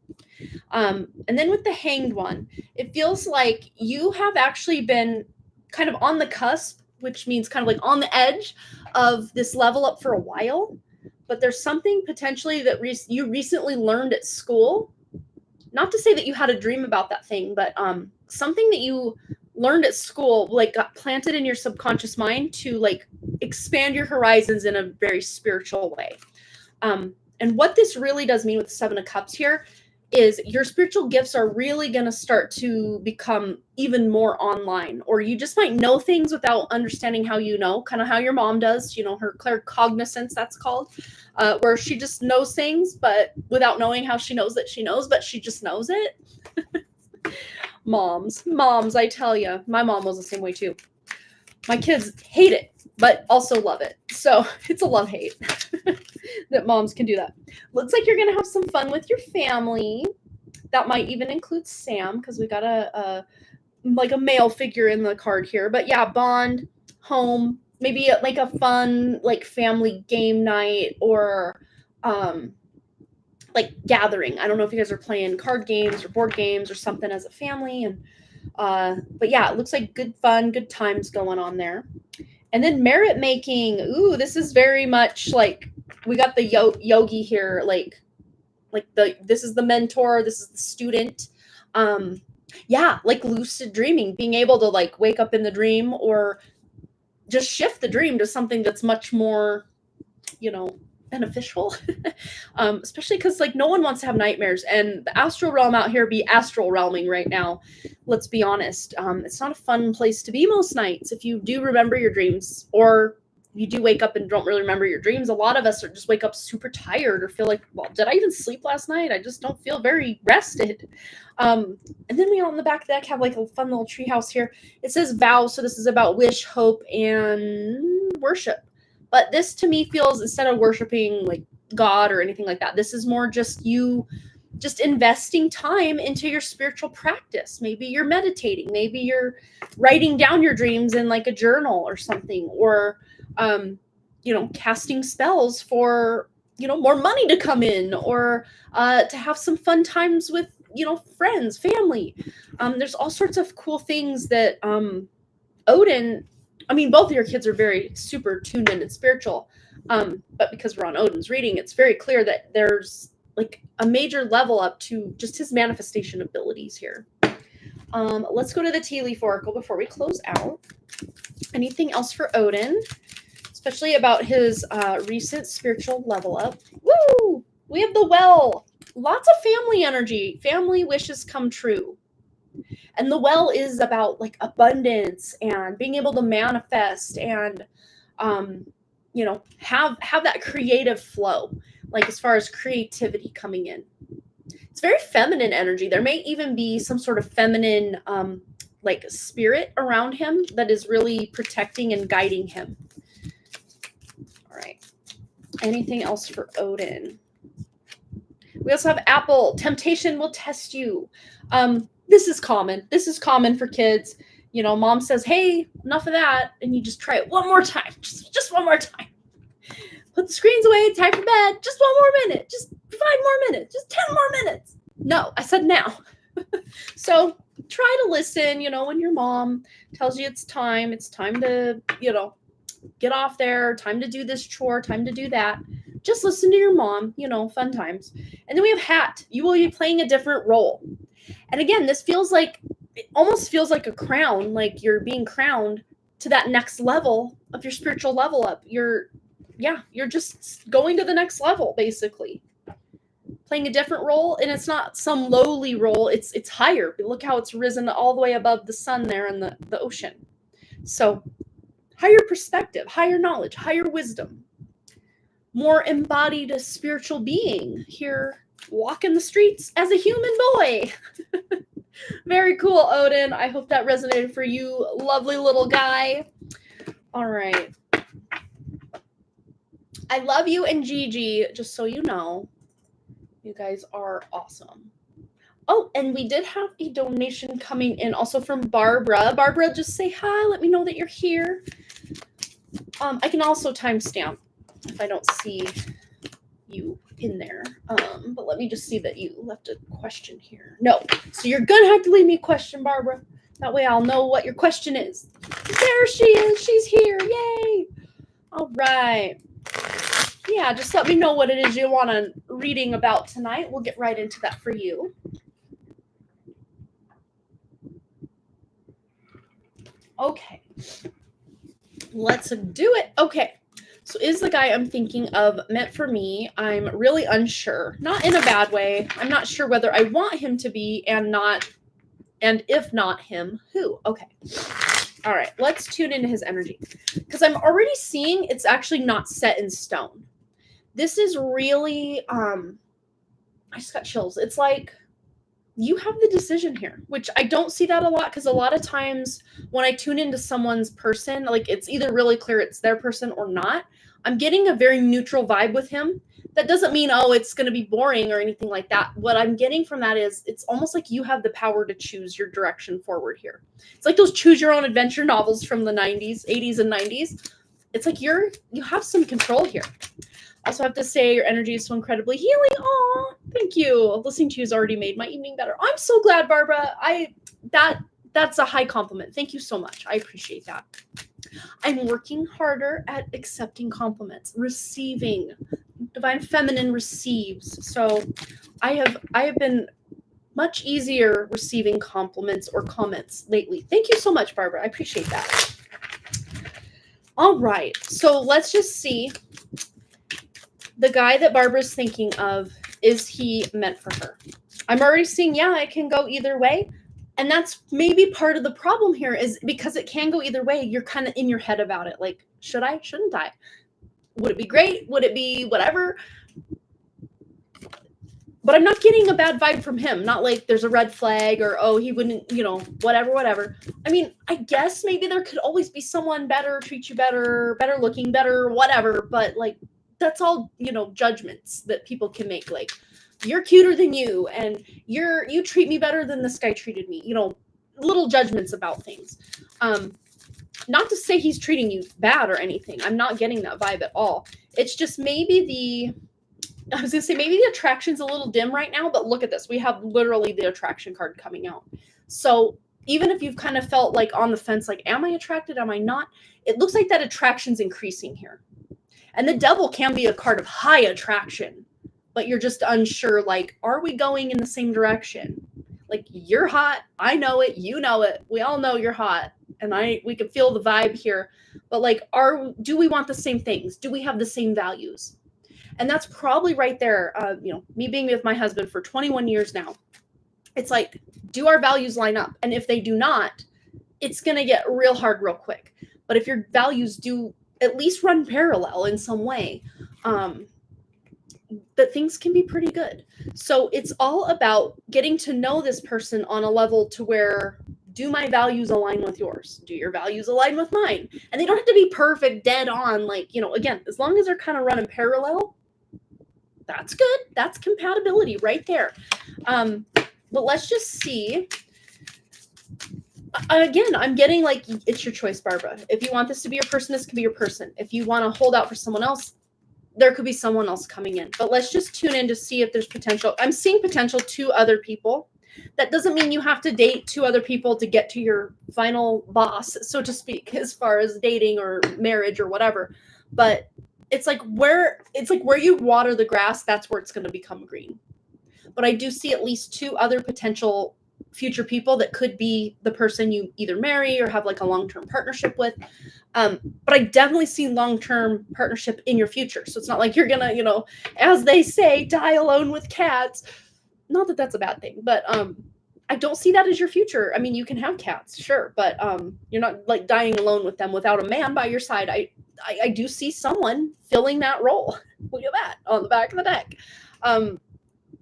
And then with the Hanged One, it feels like you have actually been kind of on the cusp, which means kind of like on the edge of this level up for a while. But there's something potentially that you recently learned at school. Not to say that you had a dream about that thing, but something that you learned at school like got planted in your subconscious mind to like expand your horizons in a very spiritual way. And what this really does mean with the Seven of Cups here is your spiritual gifts are really going to start to become even more online, or you just might know things without understanding how you know, kind of how your mom does, you know, her claircognizance, that's called, where she just knows things, but without knowing how she knows that she knows, but she just knows it. Moms, I tell you, my mom was the same way too. My kids hate it, but also love it. So it's a love-hate that moms can do that. Looks like you're going to have some fun with your family. That might even include Sam, because we got a male figure in the card here. But yeah, bond, home, maybe like a fun like family game night or like gathering. I don't know if you guys are playing card games or board games or something as a family. And but yeah, it looks like good fun, good times going on there. And then merit making. Ooh, this is very much like we got the yogi here, like this is the mentor, this is the student. Yeah, like lucid dreaming, being able to like wake up in the dream or just shift the dream to something that's much more, you know, beneficial. Especially because like no one wants to have nightmares, and the astral realm out here be astral realming right now. Let's be honest. It's not a fun place to be most nights if you do remember your dreams, or you do wake up and don't really remember your dreams. A lot of us are just wake up super tired or feel like, well, did I even sleep last night? I just don't feel very rested. And then we on the back of the deck have like a fun little treehouse here. It says vow, so this is about wish, hope, and worship. But this to me feels, instead of worshiping like God or anything like that, this is more just you just investing time into your spiritual practice. Maybe you're meditating, maybe you're writing down your dreams in like a journal or something, or you know, casting spells for, you know, more money to come in, or to have some fun times with, you know, friends, family. There's all sorts of cool things that Odin, I mean, both of your kids are very super tuned in and spiritual. But because we're on Odin's reading, it's very clear that there's like a major level up to just his manifestation abilities here. Let's go to the tea leaf oracle before we close out. Anything else for Odin, especially about his recent spiritual level up? Woo! We have the well. Lots of family energy. Family wishes come true. And the well is about like abundance and being able to manifest and, you know, have that creative flow, like as far as creativity coming in. It's very feminine energy. There may even be some sort of feminine, like spirit around him that is really protecting and guiding him. All right. Anything else for Odin? We also have Apple. Temptation will test you. This is common. This is common for kids. You know, mom says, hey, enough of that. And you just try it one more time. Just one more time. Put the screens away. Time for bed. Just one more minute. Just 5 more minutes. Just 10 more minutes. No, I said now. So try to listen, you know, when your mom tells you it's time to, you know, get off there, time to do this chore, time to do that. Just listen to your mom, you know, fun times. And then we have hat. You will be playing a different role. And again, this feels like, it almost feels like a crown, like you're being crowned to that next level of your spiritual level up. You're just going to the next level, basically. Playing a different role, and it's not some lowly role, it's higher. Look how it's risen all the way above the sun there in the ocean. So higher perspective, higher knowledge, higher wisdom, more embodied spiritual being here walking the streets as a human boy. Very cool, Odin. I hope that resonated for you, lovely little guy. All right. I love you and Gigi, just so you know. You guys are awesome. Oh, and we did have a donation coming in also from Barbara. Barbara, just say hi. Let me know that you're here. I can also timestamp if I don't see you in there. But let me just see that you left a question here. No. So you're going to have to leave me a question, Barbara. That way I'll know what your question is. There she is. She's here. Yay. All right. Yeah, just let me know what it is you want a reading about tonight. We'll get right into that for you. Okay. Let's do it. Okay. So is the guy I'm thinking of meant for me? I'm really unsure. Not in a bad way. I'm not sure whether I want him to be and if not him, who? Okay. All right. Let's tune into his energy. Because I'm already seeing it's actually not set in stone. This is really, I just got chills. It's like you have the decision here, which I don't see that a lot because a lot of times when I tune into someone's person, like it's either really clear it's their person or not. I'm getting a very neutral vibe with him. That doesn't mean, oh, it's going to be boring or anything like that. What I'm getting from that is it's almost like you have the power to choose your direction forward here. It's like those choose your own adventure novels from the 90s, 80s and 90s. It's like you have some control here. Also have to say your energy is so incredibly healing. Aw, thank you. Listening to you has already made my evening better. I'm so glad, Barbara. That's a high compliment. Thank you so much. I appreciate that. I'm working harder at accepting compliments, receiving. Divine Feminine receives. So I have been much easier receiving compliments or comments lately. Thank you so much, Barbara. I appreciate that. All right. So let's just see. The guy that Barbara's thinking of, is he meant for her? I'm already seeing, yeah, it can go either way. And that's maybe part of the problem here is because it can go either way, you're kind of in your head about it. Like, should I? Shouldn't I? Would it be great? Would it be whatever? But I'm not getting a bad vibe from him. Not like there's a red flag or, oh, he wouldn't, whatever. I mean, I guess maybe there could always be someone better, treat you better, better looking, better, whatever. But like, that's all, judgments that people can make. Like, you're cuter than you and you treat me better than this guy treated me. Little judgments about things. Not to say he's treating you bad or anything. I'm not getting that vibe at all. It's just maybe the attraction's a little dim right now, but look at this. We have literally the attraction card coming out. So even if you've kind of felt like on the fence, like, am I attracted? Am I not? It looks like that attraction's increasing here. And the devil can be a card of high attraction, but you're just unsure, like, are we going in the same direction? Like, you're hot. I know it. You know it. We all know you're hot. And we can feel the vibe here. But like, do we want the same things? Do we have the same values? And that's probably right there. Me being with my husband for 21 years now. It's like, do our values line up? And if they do not, it's going to get real hard real quick. But if your values do at least run parallel in some way, that things can be pretty good. So it's all about getting to know this person on a level to where, do my values align with yours? Do your values align with mine? And they don't have to be perfect, dead on, like, again, as long as they're kind of running parallel, that's good. That's compatibility right there. But let's just see. Again, I'm getting like, it's your choice, Barbara. If you want this to be your person, this could be your person. If you want to hold out for someone else, there could be someone else coming in. But let's just tune in to see if there's potential. I'm seeing potential to other people. That doesn't mean you have to date 2 other people to get to your final boss, so to speak, as far as dating or marriage or whatever. But it's like where you water the grass, that's where it's going to become green. But I do see at least 2 other potential future people that could be the person you either marry or have like a long-term partnership with. But I definitely see long-term partnership in your future. So it's not like you're gonna, as they say, die alone with cats. Not that that's a bad thing, but I don't see that as your future. I mean, you can have cats, sure, but you're not like dying alone with them without a man by your side. I do see someone filling that role. Look at that on the back of the deck.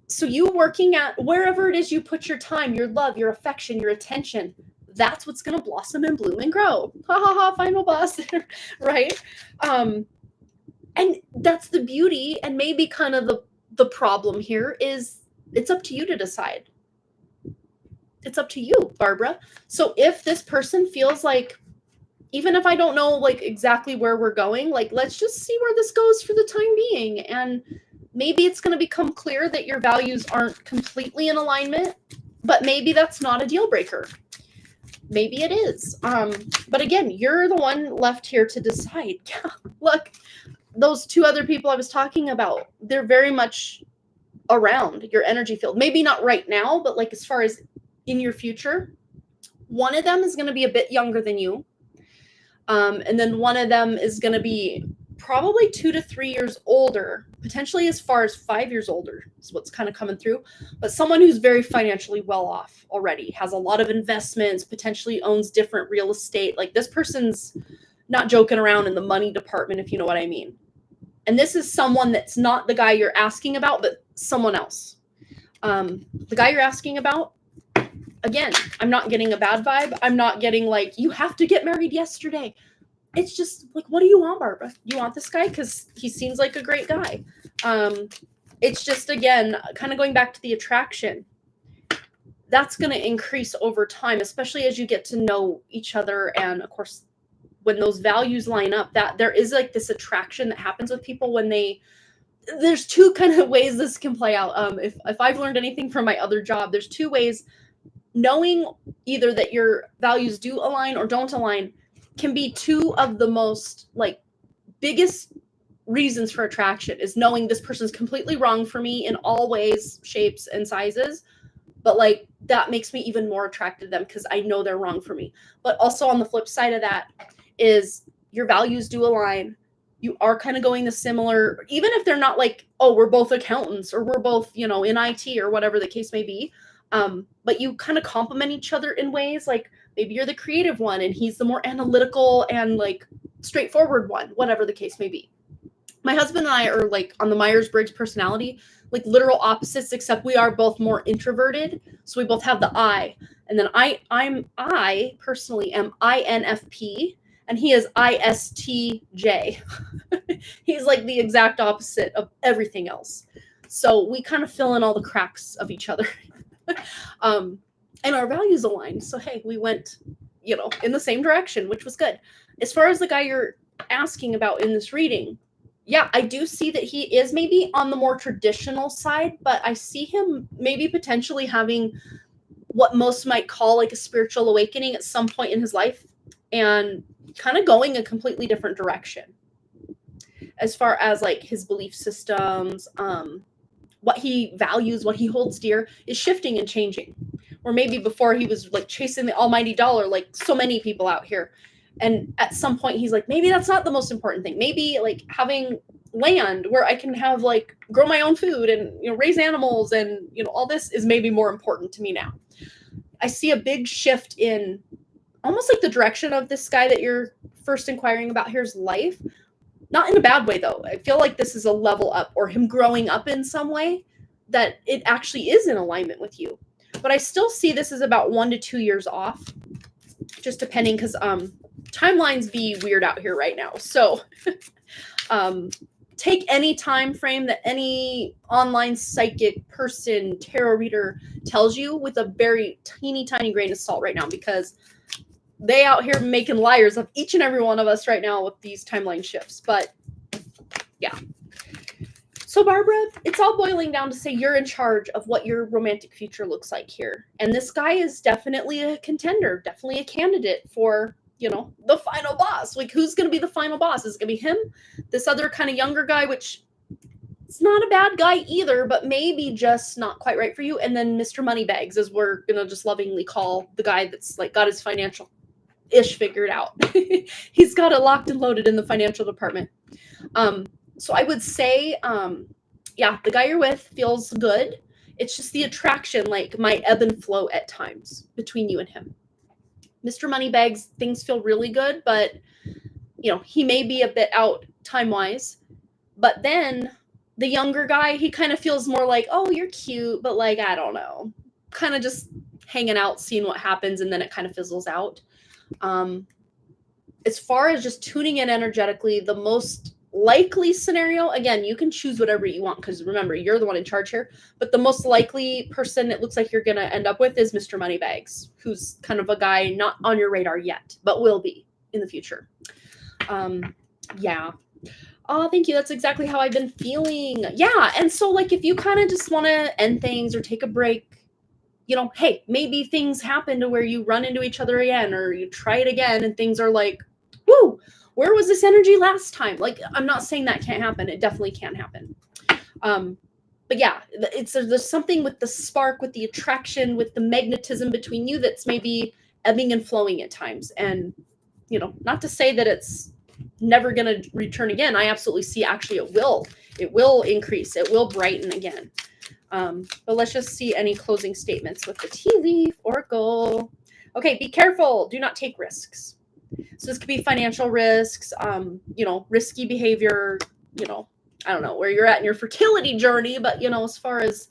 So you working at wherever it is you put your time, your love, your affection, your attention, that's what's going to blossom and bloom and grow. Ha ha ha, final boss, right? And that's the beauty, and maybe kind of the problem here is it's up to you to decide. It's up to you, Barbara. So if this person feels like, even if I don't know like exactly where we're going, like, let's just see where this goes for the time being. And maybe it's going to become clear that your values aren't completely in alignment, but maybe that's not a deal breaker. Maybe it is. But again, you're the one left here to decide. Look, those two other people I was talking about, they're very much around your energy field. Maybe not right now, but like as far as in your future, one of them is going to be a bit younger than you. And then one of them is going to be probably 2 to 3 years older, potentially as far as 5 years older is what's kind of coming through. But someone who's very financially well off already, has a lot of investments, potentially owns different real estate. Like this person's not joking around in the money department, if you know what I mean. And this is someone that's not the guy you're asking about, but someone else. The guy you're asking about, again, I'm not getting a bad vibe. I'm not getting like, you have to get married yesterday. It's just like, what do you want, Barbara? You want this guy? Because he seems like a great guy. It's just, again, kind of going back to the attraction. That's going to increase over time, especially as you get to know each other. And of course, when those values line up, that there is like this attraction that happens with people when there's two kind of ways this can play out. If I've learned anything from my other job, there's two ways. Knowing either that your values do align or don't align can be two of the most like biggest reasons for attraction, is knowing this person's completely wrong for me in all ways, shapes, and sizes. But like that makes me even more attracted to them because I know they're wrong for me. But also on the flip side of that is your values do align. You are kind of going the similar, even if they're not like, oh, we're both accountants or we're both, in IT or whatever the case may be. But you kind of complement each other in ways like maybe you're the creative one and he's the more analytical and like straightforward one, whatever the case may be. My husband and I are like on the Myers-Briggs personality, like literal opposites, except we are both more introverted. So we both have the I. And then I personally am INFP and he is ISTJ. He's like the exact opposite of everything else. So we kind of fill in all the cracks of each other. And our values aligned. So, hey, we went, in the same direction, which was good. As far as the guy you're asking about in this reading, yeah, I do see that he is maybe on the more traditional side, but I see him maybe potentially having what most might call like a spiritual awakening at some point in his life and kind of going a completely different direction as far as like his belief systems, what he values, what he holds dear is shifting and changing. Or maybe before he was like chasing the almighty dollar, like so many people out here. And at some point he's like, maybe that's not the most important thing. Maybe like having land where I can have like grow my own food and, raise animals and, all this is maybe more important to me now. I see a big shift in almost like the direction of this guy that you're first inquiring about here's life. Not in a bad way, though. I feel like this is a level up or him growing up in some way that it actually is in alignment with you. But I still see this as about 1 to 2 years off, just depending because timelines be weird out here right now. So take any time frame that any online psychic person, tarot reader tells you with a very teeny tiny grain of salt right now, because they out here making liars of each and every one of us right now with these timeline shifts. But yeah. So Barbara, it's all boiling down to say you're in charge of what your romantic future looks like here. And this guy is definitely a contender, definitely a candidate for, the final boss. Like who's going to be the final boss? Is it going to be him? This other kind of younger guy, which it's not a bad guy either, but maybe just not quite right for you. And then Mr. Moneybags, as we're going to just lovingly call the guy that's like got his financial ish figured out. He's got it locked and loaded in the financial department. So I would say, the guy you're with feels good. It's just the attraction, like might ebb and flow at times between you and him. Mr. Moneybags, things feel really good, but he may be a bit out time-wise. But then the younger guy, he kind of feels more like, oh, you're cute, but like, I don't know, kind of just hanging out, seeing what happens, and then it kind of fizzles out. As far as just tuning in energetically, the most likely scenario, again, you can choose whatever you want because remember, you're the one in charge here, but the most likely person it looks like you're going to end up with is Mr. Moneybags, who's kind of a guy not on your radar yet, but will be in the future. Oh, thank you. That's exactly how I've been feeling. Yeah. And so, like, if you kind of just want to end things or take a break, you know, hey, maybe things happen to where you run into each other again or you try it again and things are like, whoo, where was this energy last time? Like, I'm not saying that can't happen. It definitely can happen. But yeah, there's something with the spark, with the attraction, with the magnetism between you that's maybe ebbing and flowing at times. And, you know, not to say that it's never going to return again. I absolutely see actually it will increase. It will brighten again. But let's just see any closing statements with the tea leaf, Oracle. Okay, be careful. Do not take risks. So this could be financial risks, you know, risky behavior, you know, I don't know where you're at in your fertility journey, but, you know, as far as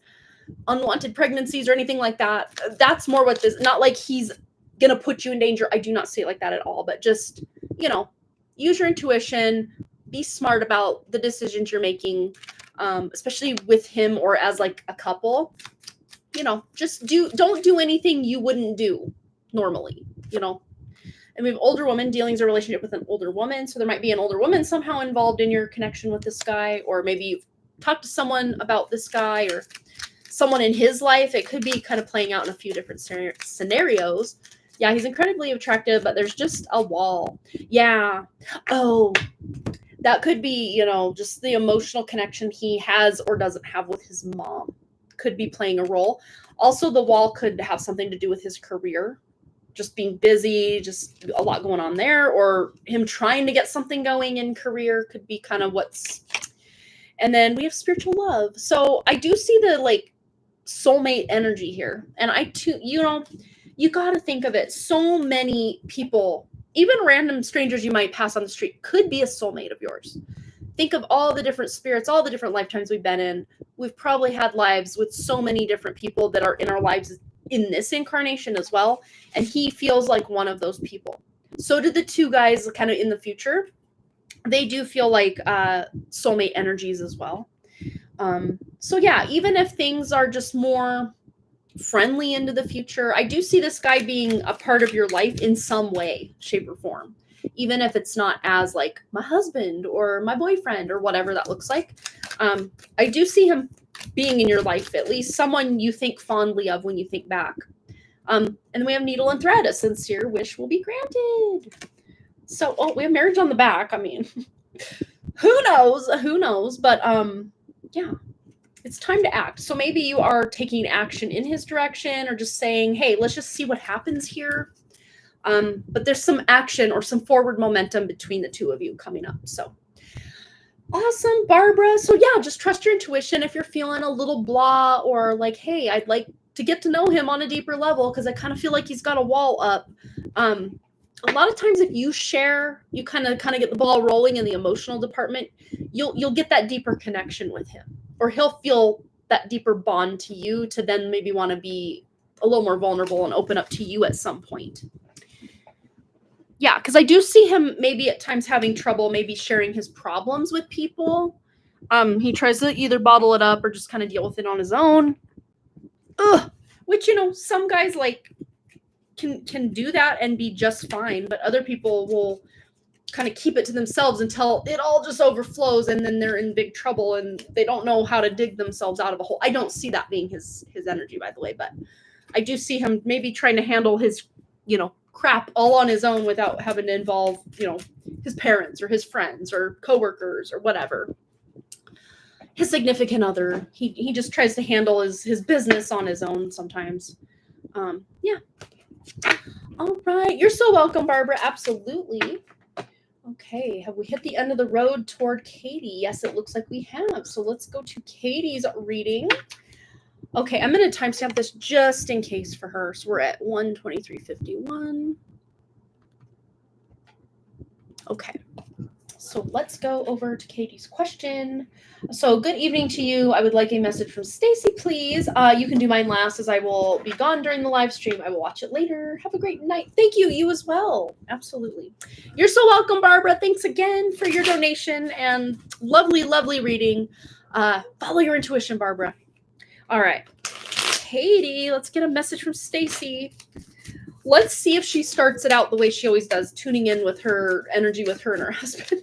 unwanted pregnancies or anything like that, that's more what this, not like he's going to put you in danger. I do not see it like that at all, but just, you know, use your intuition, be smart about the decisions you're making, especially with him or as like a couple, you know, just don't do anything you wouldn't do normally, you know. And we have older woman dealing a relationship with an older woman. So there might be an older woman somehow involved in your connection with this guy, or maybe you've talked to someone about this guy or someone in his life. It could be kind of playing out in a few different scenarios. Yeah, he's incredibly attractive, but there's just a wall. Yeah. Oh, that could be, you know, just the emotional connection he has or doesn't have with his mom could be playing a role. Also, the wall could have something to do with his career. Just being busy, just a lot going on there, or him trying to get something going in career could be kind of what's. And then we have spiritual love. So I do see the like soulmate energy here. And I too, you know, you got to think of it. So many people, even random strangers you might pass on the street, could be a soulmate of yours. Think of all the different spirits, all the different lifetimes we've been in. We've probably had lives with so many different people that are in our lives in this incarnation as well. And he feels like one of those people. So did the two guys kind of in the future. They do feel like soulmate energies as well. So yeah, even if things are just more friendly into the future, I do see this guy being a part of your life in some way, shape, or form. Even if it's not as like my husband or my boyfriend or whatever that looks like. I do see him being in your life, at least someone you think fondly of when you think back. And then we have needle and thread. A sincere wish will be granted. So, oh, we have marriage on the back. I mean, who knows? But yeah, it's time to act. So maybe you are taking action in his direction or just saying, hey, let's just see what happens here. But there's some action or some forward momentum between the two of you coming up. So awesome, Barbara. So yeah, just trust your intuition. If you're feeling a little blah or like, hey, I'd like to get to know him on a deeper level because I kind of feel like he's got a wall up. A lot of times if you share, you kind of get the ball rolling in the emotional department, you'll get that deeper connection with him, or he'll feel that deeper bond to you to then maybe want to be a little more vulnerable and open up to you at some point. Yeah, because I do see him maybe at times having trouble maybe sharing his problems with people. He tries to either bottle it up or just kind of deal with it on his own. Which, you know, some guys like can do that and be just fine, but other people will kind of keep it to themselves until it all just overflows and then they're in big trouble and they don't know how to dig themselves out of a hole. I don't see that being his energy, by the way, but I do see him maybe trying to handle his, you know, crap all on his own without having to involve, you know, his parents or his friends or coworkers or whatever. His significant other, he just tries to handle his business on his own sometimes. Yeah. All right. You're so welcome, Barbara. Absolutely. Okay. Have we hit the end of the road toward Katie? Yes, it looks like we have. So let's go to Katie's reading. Okay, I'm going to timestamp this just in case for her. So we're at 1:23:51. Okay. So let's go over to Katie's question. So good evening to you. I would like a message from Stacy, please. You can do mine last as I will be gone during the live stream. I will watch it later. Have a great night. Thank you. You as well. Absolutely. You're so welcome, Barbara. Thanks again for your donation and lovely, lovely reading. Follow your intuition, Barbara. All right. Katie, let's get a message from Stacy. Let's see if she starts it out the way she always does, tuning in with her energy with her and her husband.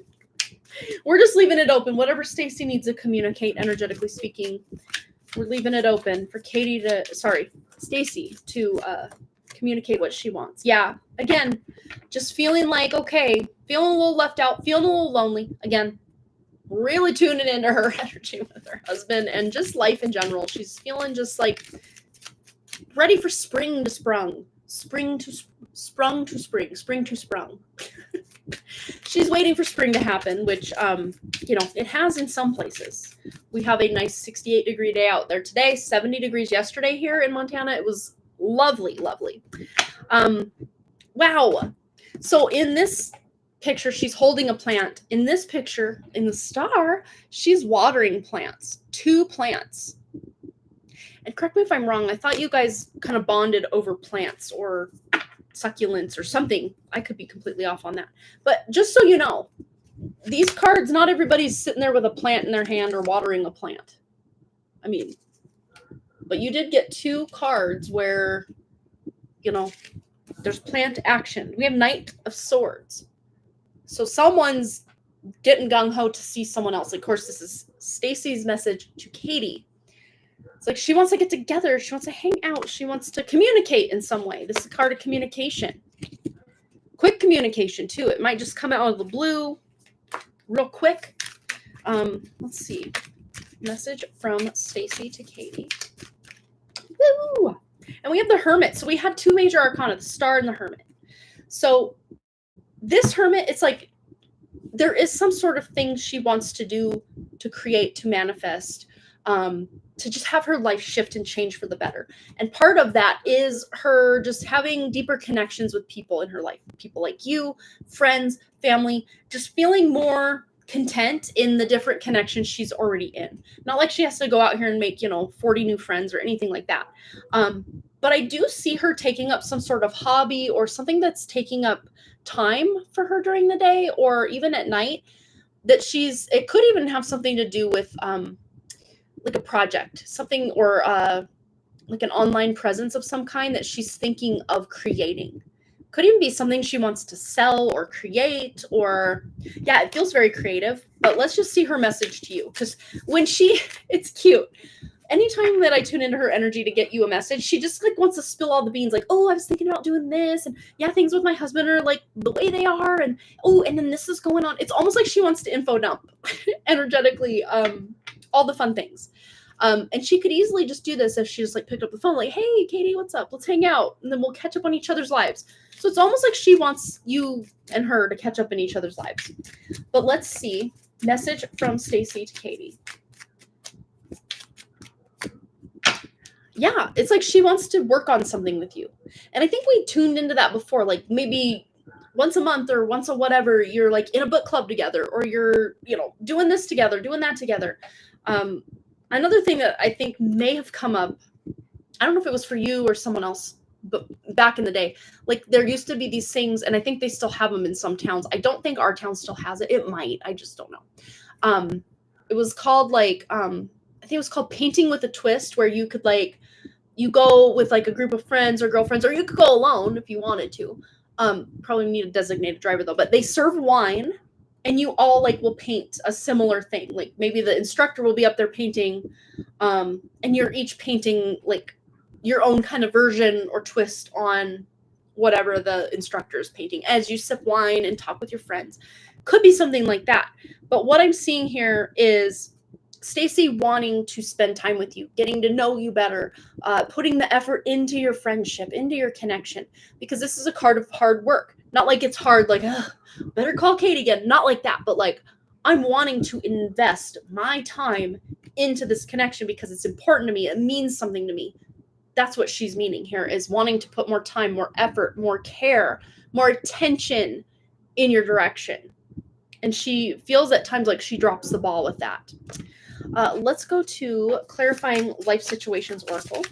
We're just leaving it open. Whatever Stacy needs to communicate, energetically speaking, we're leaving it open for Stacy to communicate what she wants. Yeah, again, just feeling like, okay, feeling a little left out, feeling a little lonely. Again, really tuning into her energy with her husband and just life in general. She's feeling just like ready for spring to sprung. Spring to sprung to spring. Spring to sprung. She's waiting for spring to happen, which, it has in some places. We have a nice 68-degree day out there today, 70 degrees yesterday here in Montana. It was lovely, lovely. Wow. So in this picture, she's holding a plant. In this picture, in the star, she's watering plants. 2 plants. And correct me if I'm wrong, I thought you guys kind of bonded over plants or succulents or something. I could be completely off on that. But just so you know, these cards, not everybody's sitting there with a plant in their hand or watering a plant. I mean, but you did get 2 cards where, there's plant action. We have Knight of Swords. So someone's getting gung-ho to see someone else. Of course, this is Stacy's message to Katie. It's like she wants to get together. She wants to hang out. She wants to communicate in some way. This is a card of communication. Quick communication, too. It might just come out of the blue real quick. Let's see. Message from Stacy to Katie. Woo! And we have the Hermit. So we had 2 major arcana, the Star and the Hermit. So this Hermit, it's like there is some sort of thing she wants to do, to create, to manifest, to just have her life shift and change for the better. And part of that is her just having deeper connections with people in her life. People like you, friends, family, just feeling more content in the different connections she's already in. Not like she has to go out here and make, 40 new friends or anything like that. But I do see her taking up some sort of hobby or something that's taking up time for her during the day or even at night, that it could even have something to do with like a project, something, or like an online presence of some kind that she's thinking of creating. Could even be something she wants to sell or create, or yeah, it feels very creative. But let's just see her message to you, because it's cute. Anytime that I tune into her energy to get you a message, she just like wants to spill all the beans, like, oh, I was thinking about doing this, and yeah, things with my husband are like the way they are, and oh, and then this is going on. It's almost like she wants to info dump energetically, all the fun things. And she could easily just do this if she just like picked up the phone, like, hey, Katie, what's up? Let's hang out, and then we'll catch up on each other's lives. So it's almost like she wants you and her to catch up in each other's lives. But let's see. Message from Stacy to Katie. Yeah, it's like she wants to work on something with you. And I think we tuned into that before, like maybe once a month or once a whatever, you're like in a book club together, or you're, doing this together, doing that together. Another thing that I think may have come up, I don't know if it was for you or someone else, but back in the day, like there used to be these things, and I think they still have them in some towns. I don't think our town still has it. It might. I just don't know. It was called like, I think it was called Painting with a Twist, where you could like, you go with like a group of friends or girlfriends, or you could go alone if you wanted to. Probably need a designated driver though, but they serve wine, and you all like will paint a similar thing. Like maybe the instructor will be up there painting, and you're each painting like your own kind of version or twist on whatever the instructor is painting as you sip wine and talk with your friends. Could be something like that. But what I'm seeing here is Stacy wanting to spend time with you, getting to know you better, putting the effort into your friendship, into your connection, because this is a card of hard work. Not like it's hard, like, better call Kate again. Not like that, but like, I'm wanting to invest my time into this connection because it's important to me. It means something to me. That's what she's meaning here, is wanting to put more time, more effort, more care, more attention in your direction. And she feels at times like she drops the ball with that. Let's go to Clarifying Life Situations Oracle.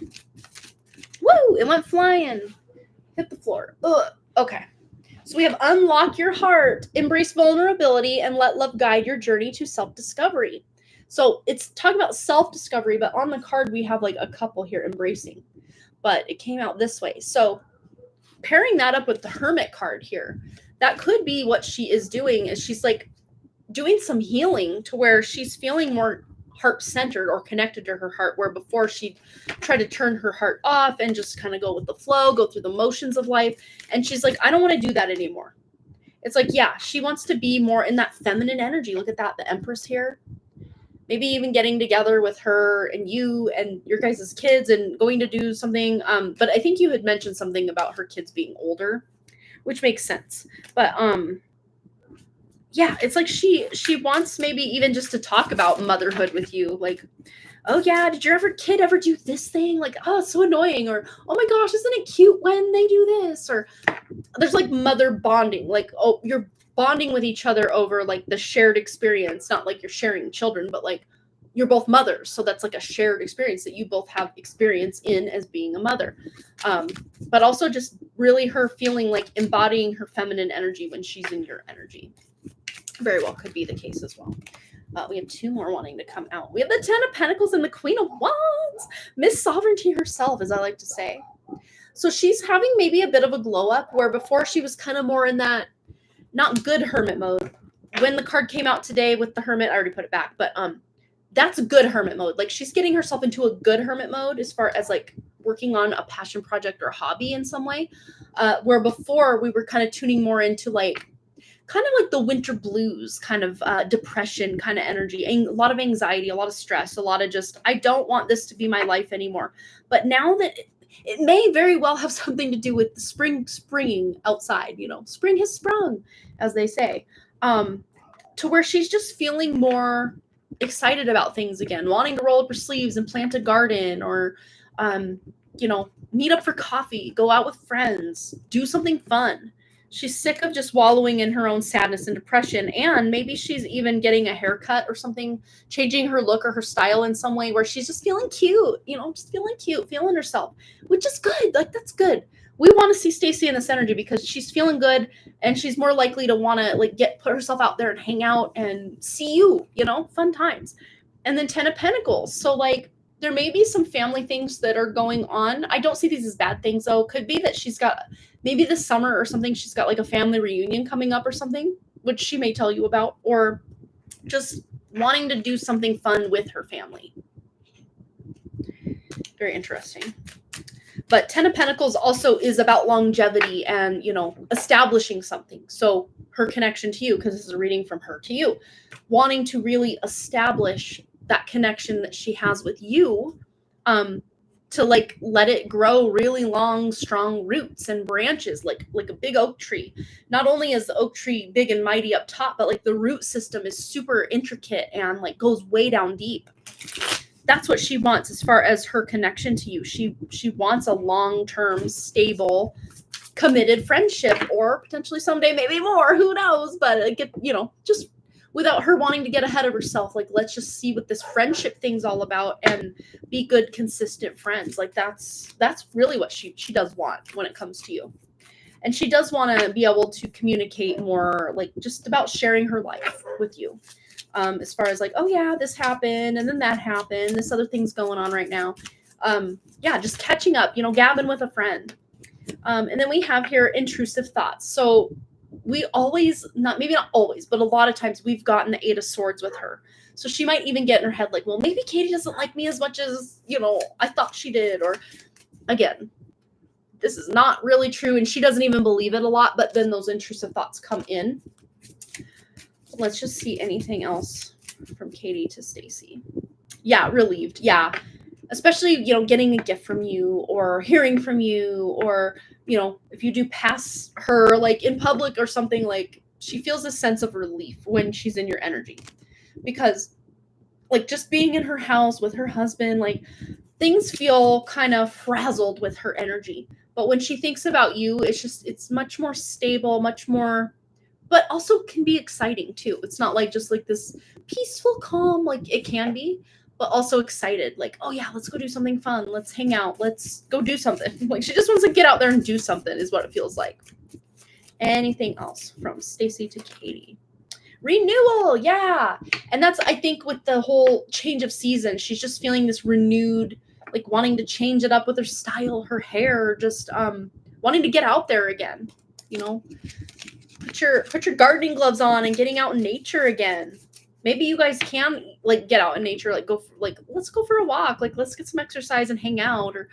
Woo! It went flying. Hit the floor. Ugh. Okay. So we have Unlock Your Heart, Embrace Vulnerability, and Let Love Guide Your Journey to Self-Discovery. So it's talking about self-discovery, but on the card we have like a couple here embracing. But it came out this way. So pairing that up with the Hermit card here, that could be what she is doing, is she's like doing some healing to where she's feeling more heart-centered or connected to her heart, where before she'd try to turn her heart off and just kind of go with the flow, go through the motions of life. And she's like, I don't want to do that anymore. It's like, yeah, she wants to be more in that feminine energy. Look at that, the Empress here. Maybe even getting together with her and you and your guys' kids and going to do something. But I think you had mentioned something about her kids being older, which makes sense. But yeah, it's like she wants maybe even just to talk about motherhood with you. Like, oh yeah, did your kid ever do this thing? Like, oh, it's so annoying. Or, oh my gosh, isn't it cute when they do this? Or there's like mother bonding. Like, oh, you're bonding with each other over like the shared experience, not like you're sharing children, but like you're both mothers. So that's like a shared experience that you both have experience in as being a mother. But also just really her feeling like embodying her feminine energy when she's in your energy. Very well could be the case as well. We have two more wanting to come out. We have the Ten of Pentacles and the Queen of Wands. Miss Sovereignty herself, as I like to say. So she's having maybe a bit of a glow up where before she was kind of more in that not good hermit mode. When the card came out today with the hermit, I already put it back, but that's a good hermit mode. Like she's getting herself into a good hermit mode as far as like working on a passion project or hobby in some way. Where before we were kind of tuning more into like kind of like the winter blues kind of depression kind of energy, a lot of anxiety, a lot of stress, a lot of just, I don't want this to be my life anymore. But now that it may very well have something to do with the springing outside, you know, spring has sprung, as they say, to where she's just feeling more excited about things again, wanting to roll up her sleeves and plant a garden or, you know, meet up for coffee, go out with friends, do something fun. She's sick of just wallowing in her own sadness and depression. And maybe she's even getting a haircut or something, changing her look or her style in some way where she's just feeling cute, you know, just feeling cute, feeling herself, which is good. Like, that's good. We want to see Stacey in this energy because she's feeling good and she's more likely to want to like put herself out there and hang out and see you, you know, fun times. And then 10 of Pentacles. So like, there may be some family things that are going on. I don't see these as bad things though. Could be that she's got maybe this summer or something, she's got like a family reunion coming up or something, which she may tell you about, or just wanting to do something fun with her family. Very interesting. But 10 of Pentacles also is about longevity and, you know, establishing something. So her connection to you, because this is a reading from her to you, wanting to really establish that connection that she has with you, to like let it grow really long, strong roots and branches, like a big oak tree. Not only is the oak tree big and mighty up top, but like the root system is super intricate and like goes way down deep. That's what she wants as far as her connection to you. She wants a long-term, stable, committed friendship, or potentially someday maybe more, who knows, but you know, just without her wanting to get ahead of herself. Like, let's just see what this friendship thing's all about and be good, consistent friends. Like that's really what she does want when it comes to you. And she does want to be able to communicate more, like just about sharing her life with you. As far as like, oh yeah, this happened and then that happened, this other thing's going on right now. Yeah, just catching up, you know, gabbing with a friend. And then we have here intrusive thoughts. So we always, maybe not always, but a lot of times we've gotten the 8 of Swords with her. So she might even get in her head like, well, maybe Katie doesn't like me as much as, you know, I thought she did. Or again, this is not really true. And she doesn't even believe it a lot. But then those intrusive thoughts come in. Let's just see anything else from Katie to Stacey. Yeah, relieved. Yeah. Especially, you know, getting a gift from you or hearing from you, or, you know, if you do pass her like in public or something, like she feels a sense of relief when she's in your energy, because like just being in her house with her husband, like things feel kind of frazzled with her energy. But when she thinks about you, it's much more stable, much more, but also can be exciting too. It's not like just like this peaceful calm, like it can be, but also excited. Like, oh yeah, let's go do something fun. Let's hang out. Let's go do something. Like she just wants to get out there and do something is what it feels like. Anything else from Stacey to Katie? Renewal. Yeah. And that's, I think with the whole change of season, she's just feeling this renewed, like wanting to change it up with her style, her hair, just wanting to get out there again, you know, put your gardening gloves on and getting out in nature again. Maybe you guys can like get out in nature, like let's go for a walk, like let's get some exercise and hang out, or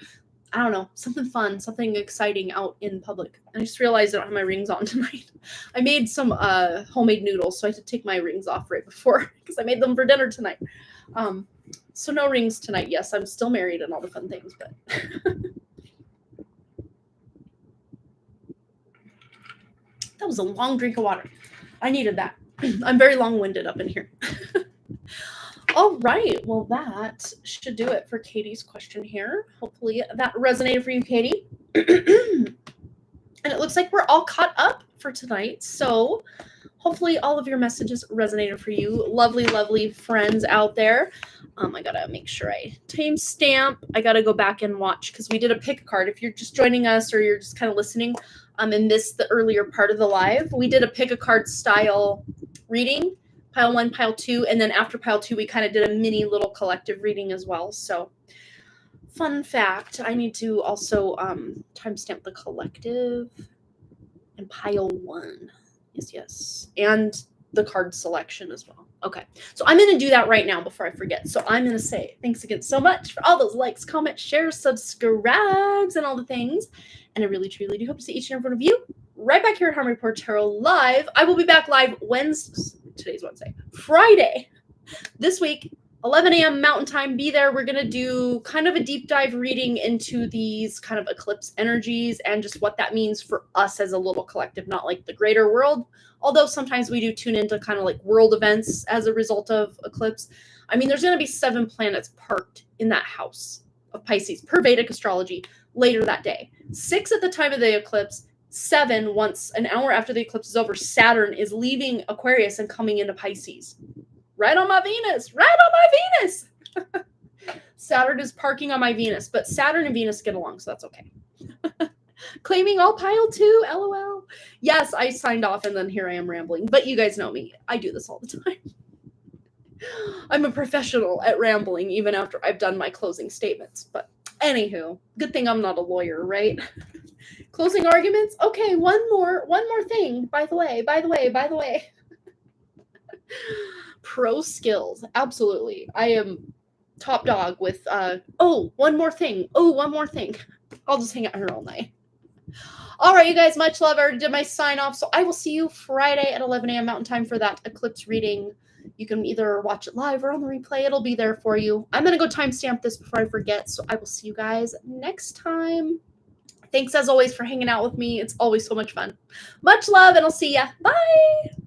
I don't know, something fun, something exciting out in public. I just realized I don't have my rings on tonight. I made some homemade noodles, so I had to take my rings off right before because I made them for dinner tonight. So no rings tonight. Yes, I'm still married and all the fun things, but that was a long drink of water. I needed that. I'm very long-winded up in here. All right. Well, that should do it for Katie's question here. Hopefully that resonated for you, Katie. And it looks like we're all caught up for tonight. So hopefully all of your messages resonated for you. Lovely, lovely friends out there. I got to make sure I timestamp. I got to go back and watch because we did a pick a card. If you're just joining us or you're just kind of listening and missed the earlier part of the live, we did a pick a card style reading. Pile 1, pile 2, and then after pile 2, we kind of did a mini little collective reading as well. So, fun fact, I need to also timestamp the collective and pile 1. Yes. And the card selection as well. Okay, so I'm going to do that right now before I forget. So I'm going to say thanks again so much for all those likes, comments, shares, subscribes, and all the things. And I really, truly do hope to see each and every one of you right back here at Harmony Report Tarot live. I will be back live Wednesday. Today's Wednesday. Friday this week, 11 a.m. Mountain Time. Be there. We're going to do kind of a deep dive reading into these kind of eclipse energies and just what that means for us as a little collective, not like the greater world. Although sometimes we do tune into kind of like world events as a result of eclipse. I mean, there's going to be 7 planets parked in that house of Pisces per Vedic astrology later that day. 6 at the time of the eclipse. 7, once an hour after the eclipse is over, Saturn is leaving Aquarius and coming into Pisces. Right on my Venus. Right on my Venus. Saturn is parking on my Venus, but Saturn and Venus get along, so that's okay. Claiming all pile 2, LOL. Yes, I signed off and then here I am rambling, but you guys know me. I do this all the time. I'm a professional at rambling even after I've done my closing statements, but anywho, good thing I'm not a lawyer, right? Closing arguments? Okay, one more thing. By the way. Pro skills. Absolutely. I am top dog with one more thing. I'll just hang out here all night. All right, you guys, much love. I already did my sign off, so I will see you Friday at 11 a.m. Mountain Time for that eclipse reading. You can either watch it live or on the replay. It'll be there for you. I'm going to go timestamp this before I forget, so I will see you guys next time. Thanks, as always, for hanging out with me. It's always so much fun. Much love, and I'll see ya. Bye!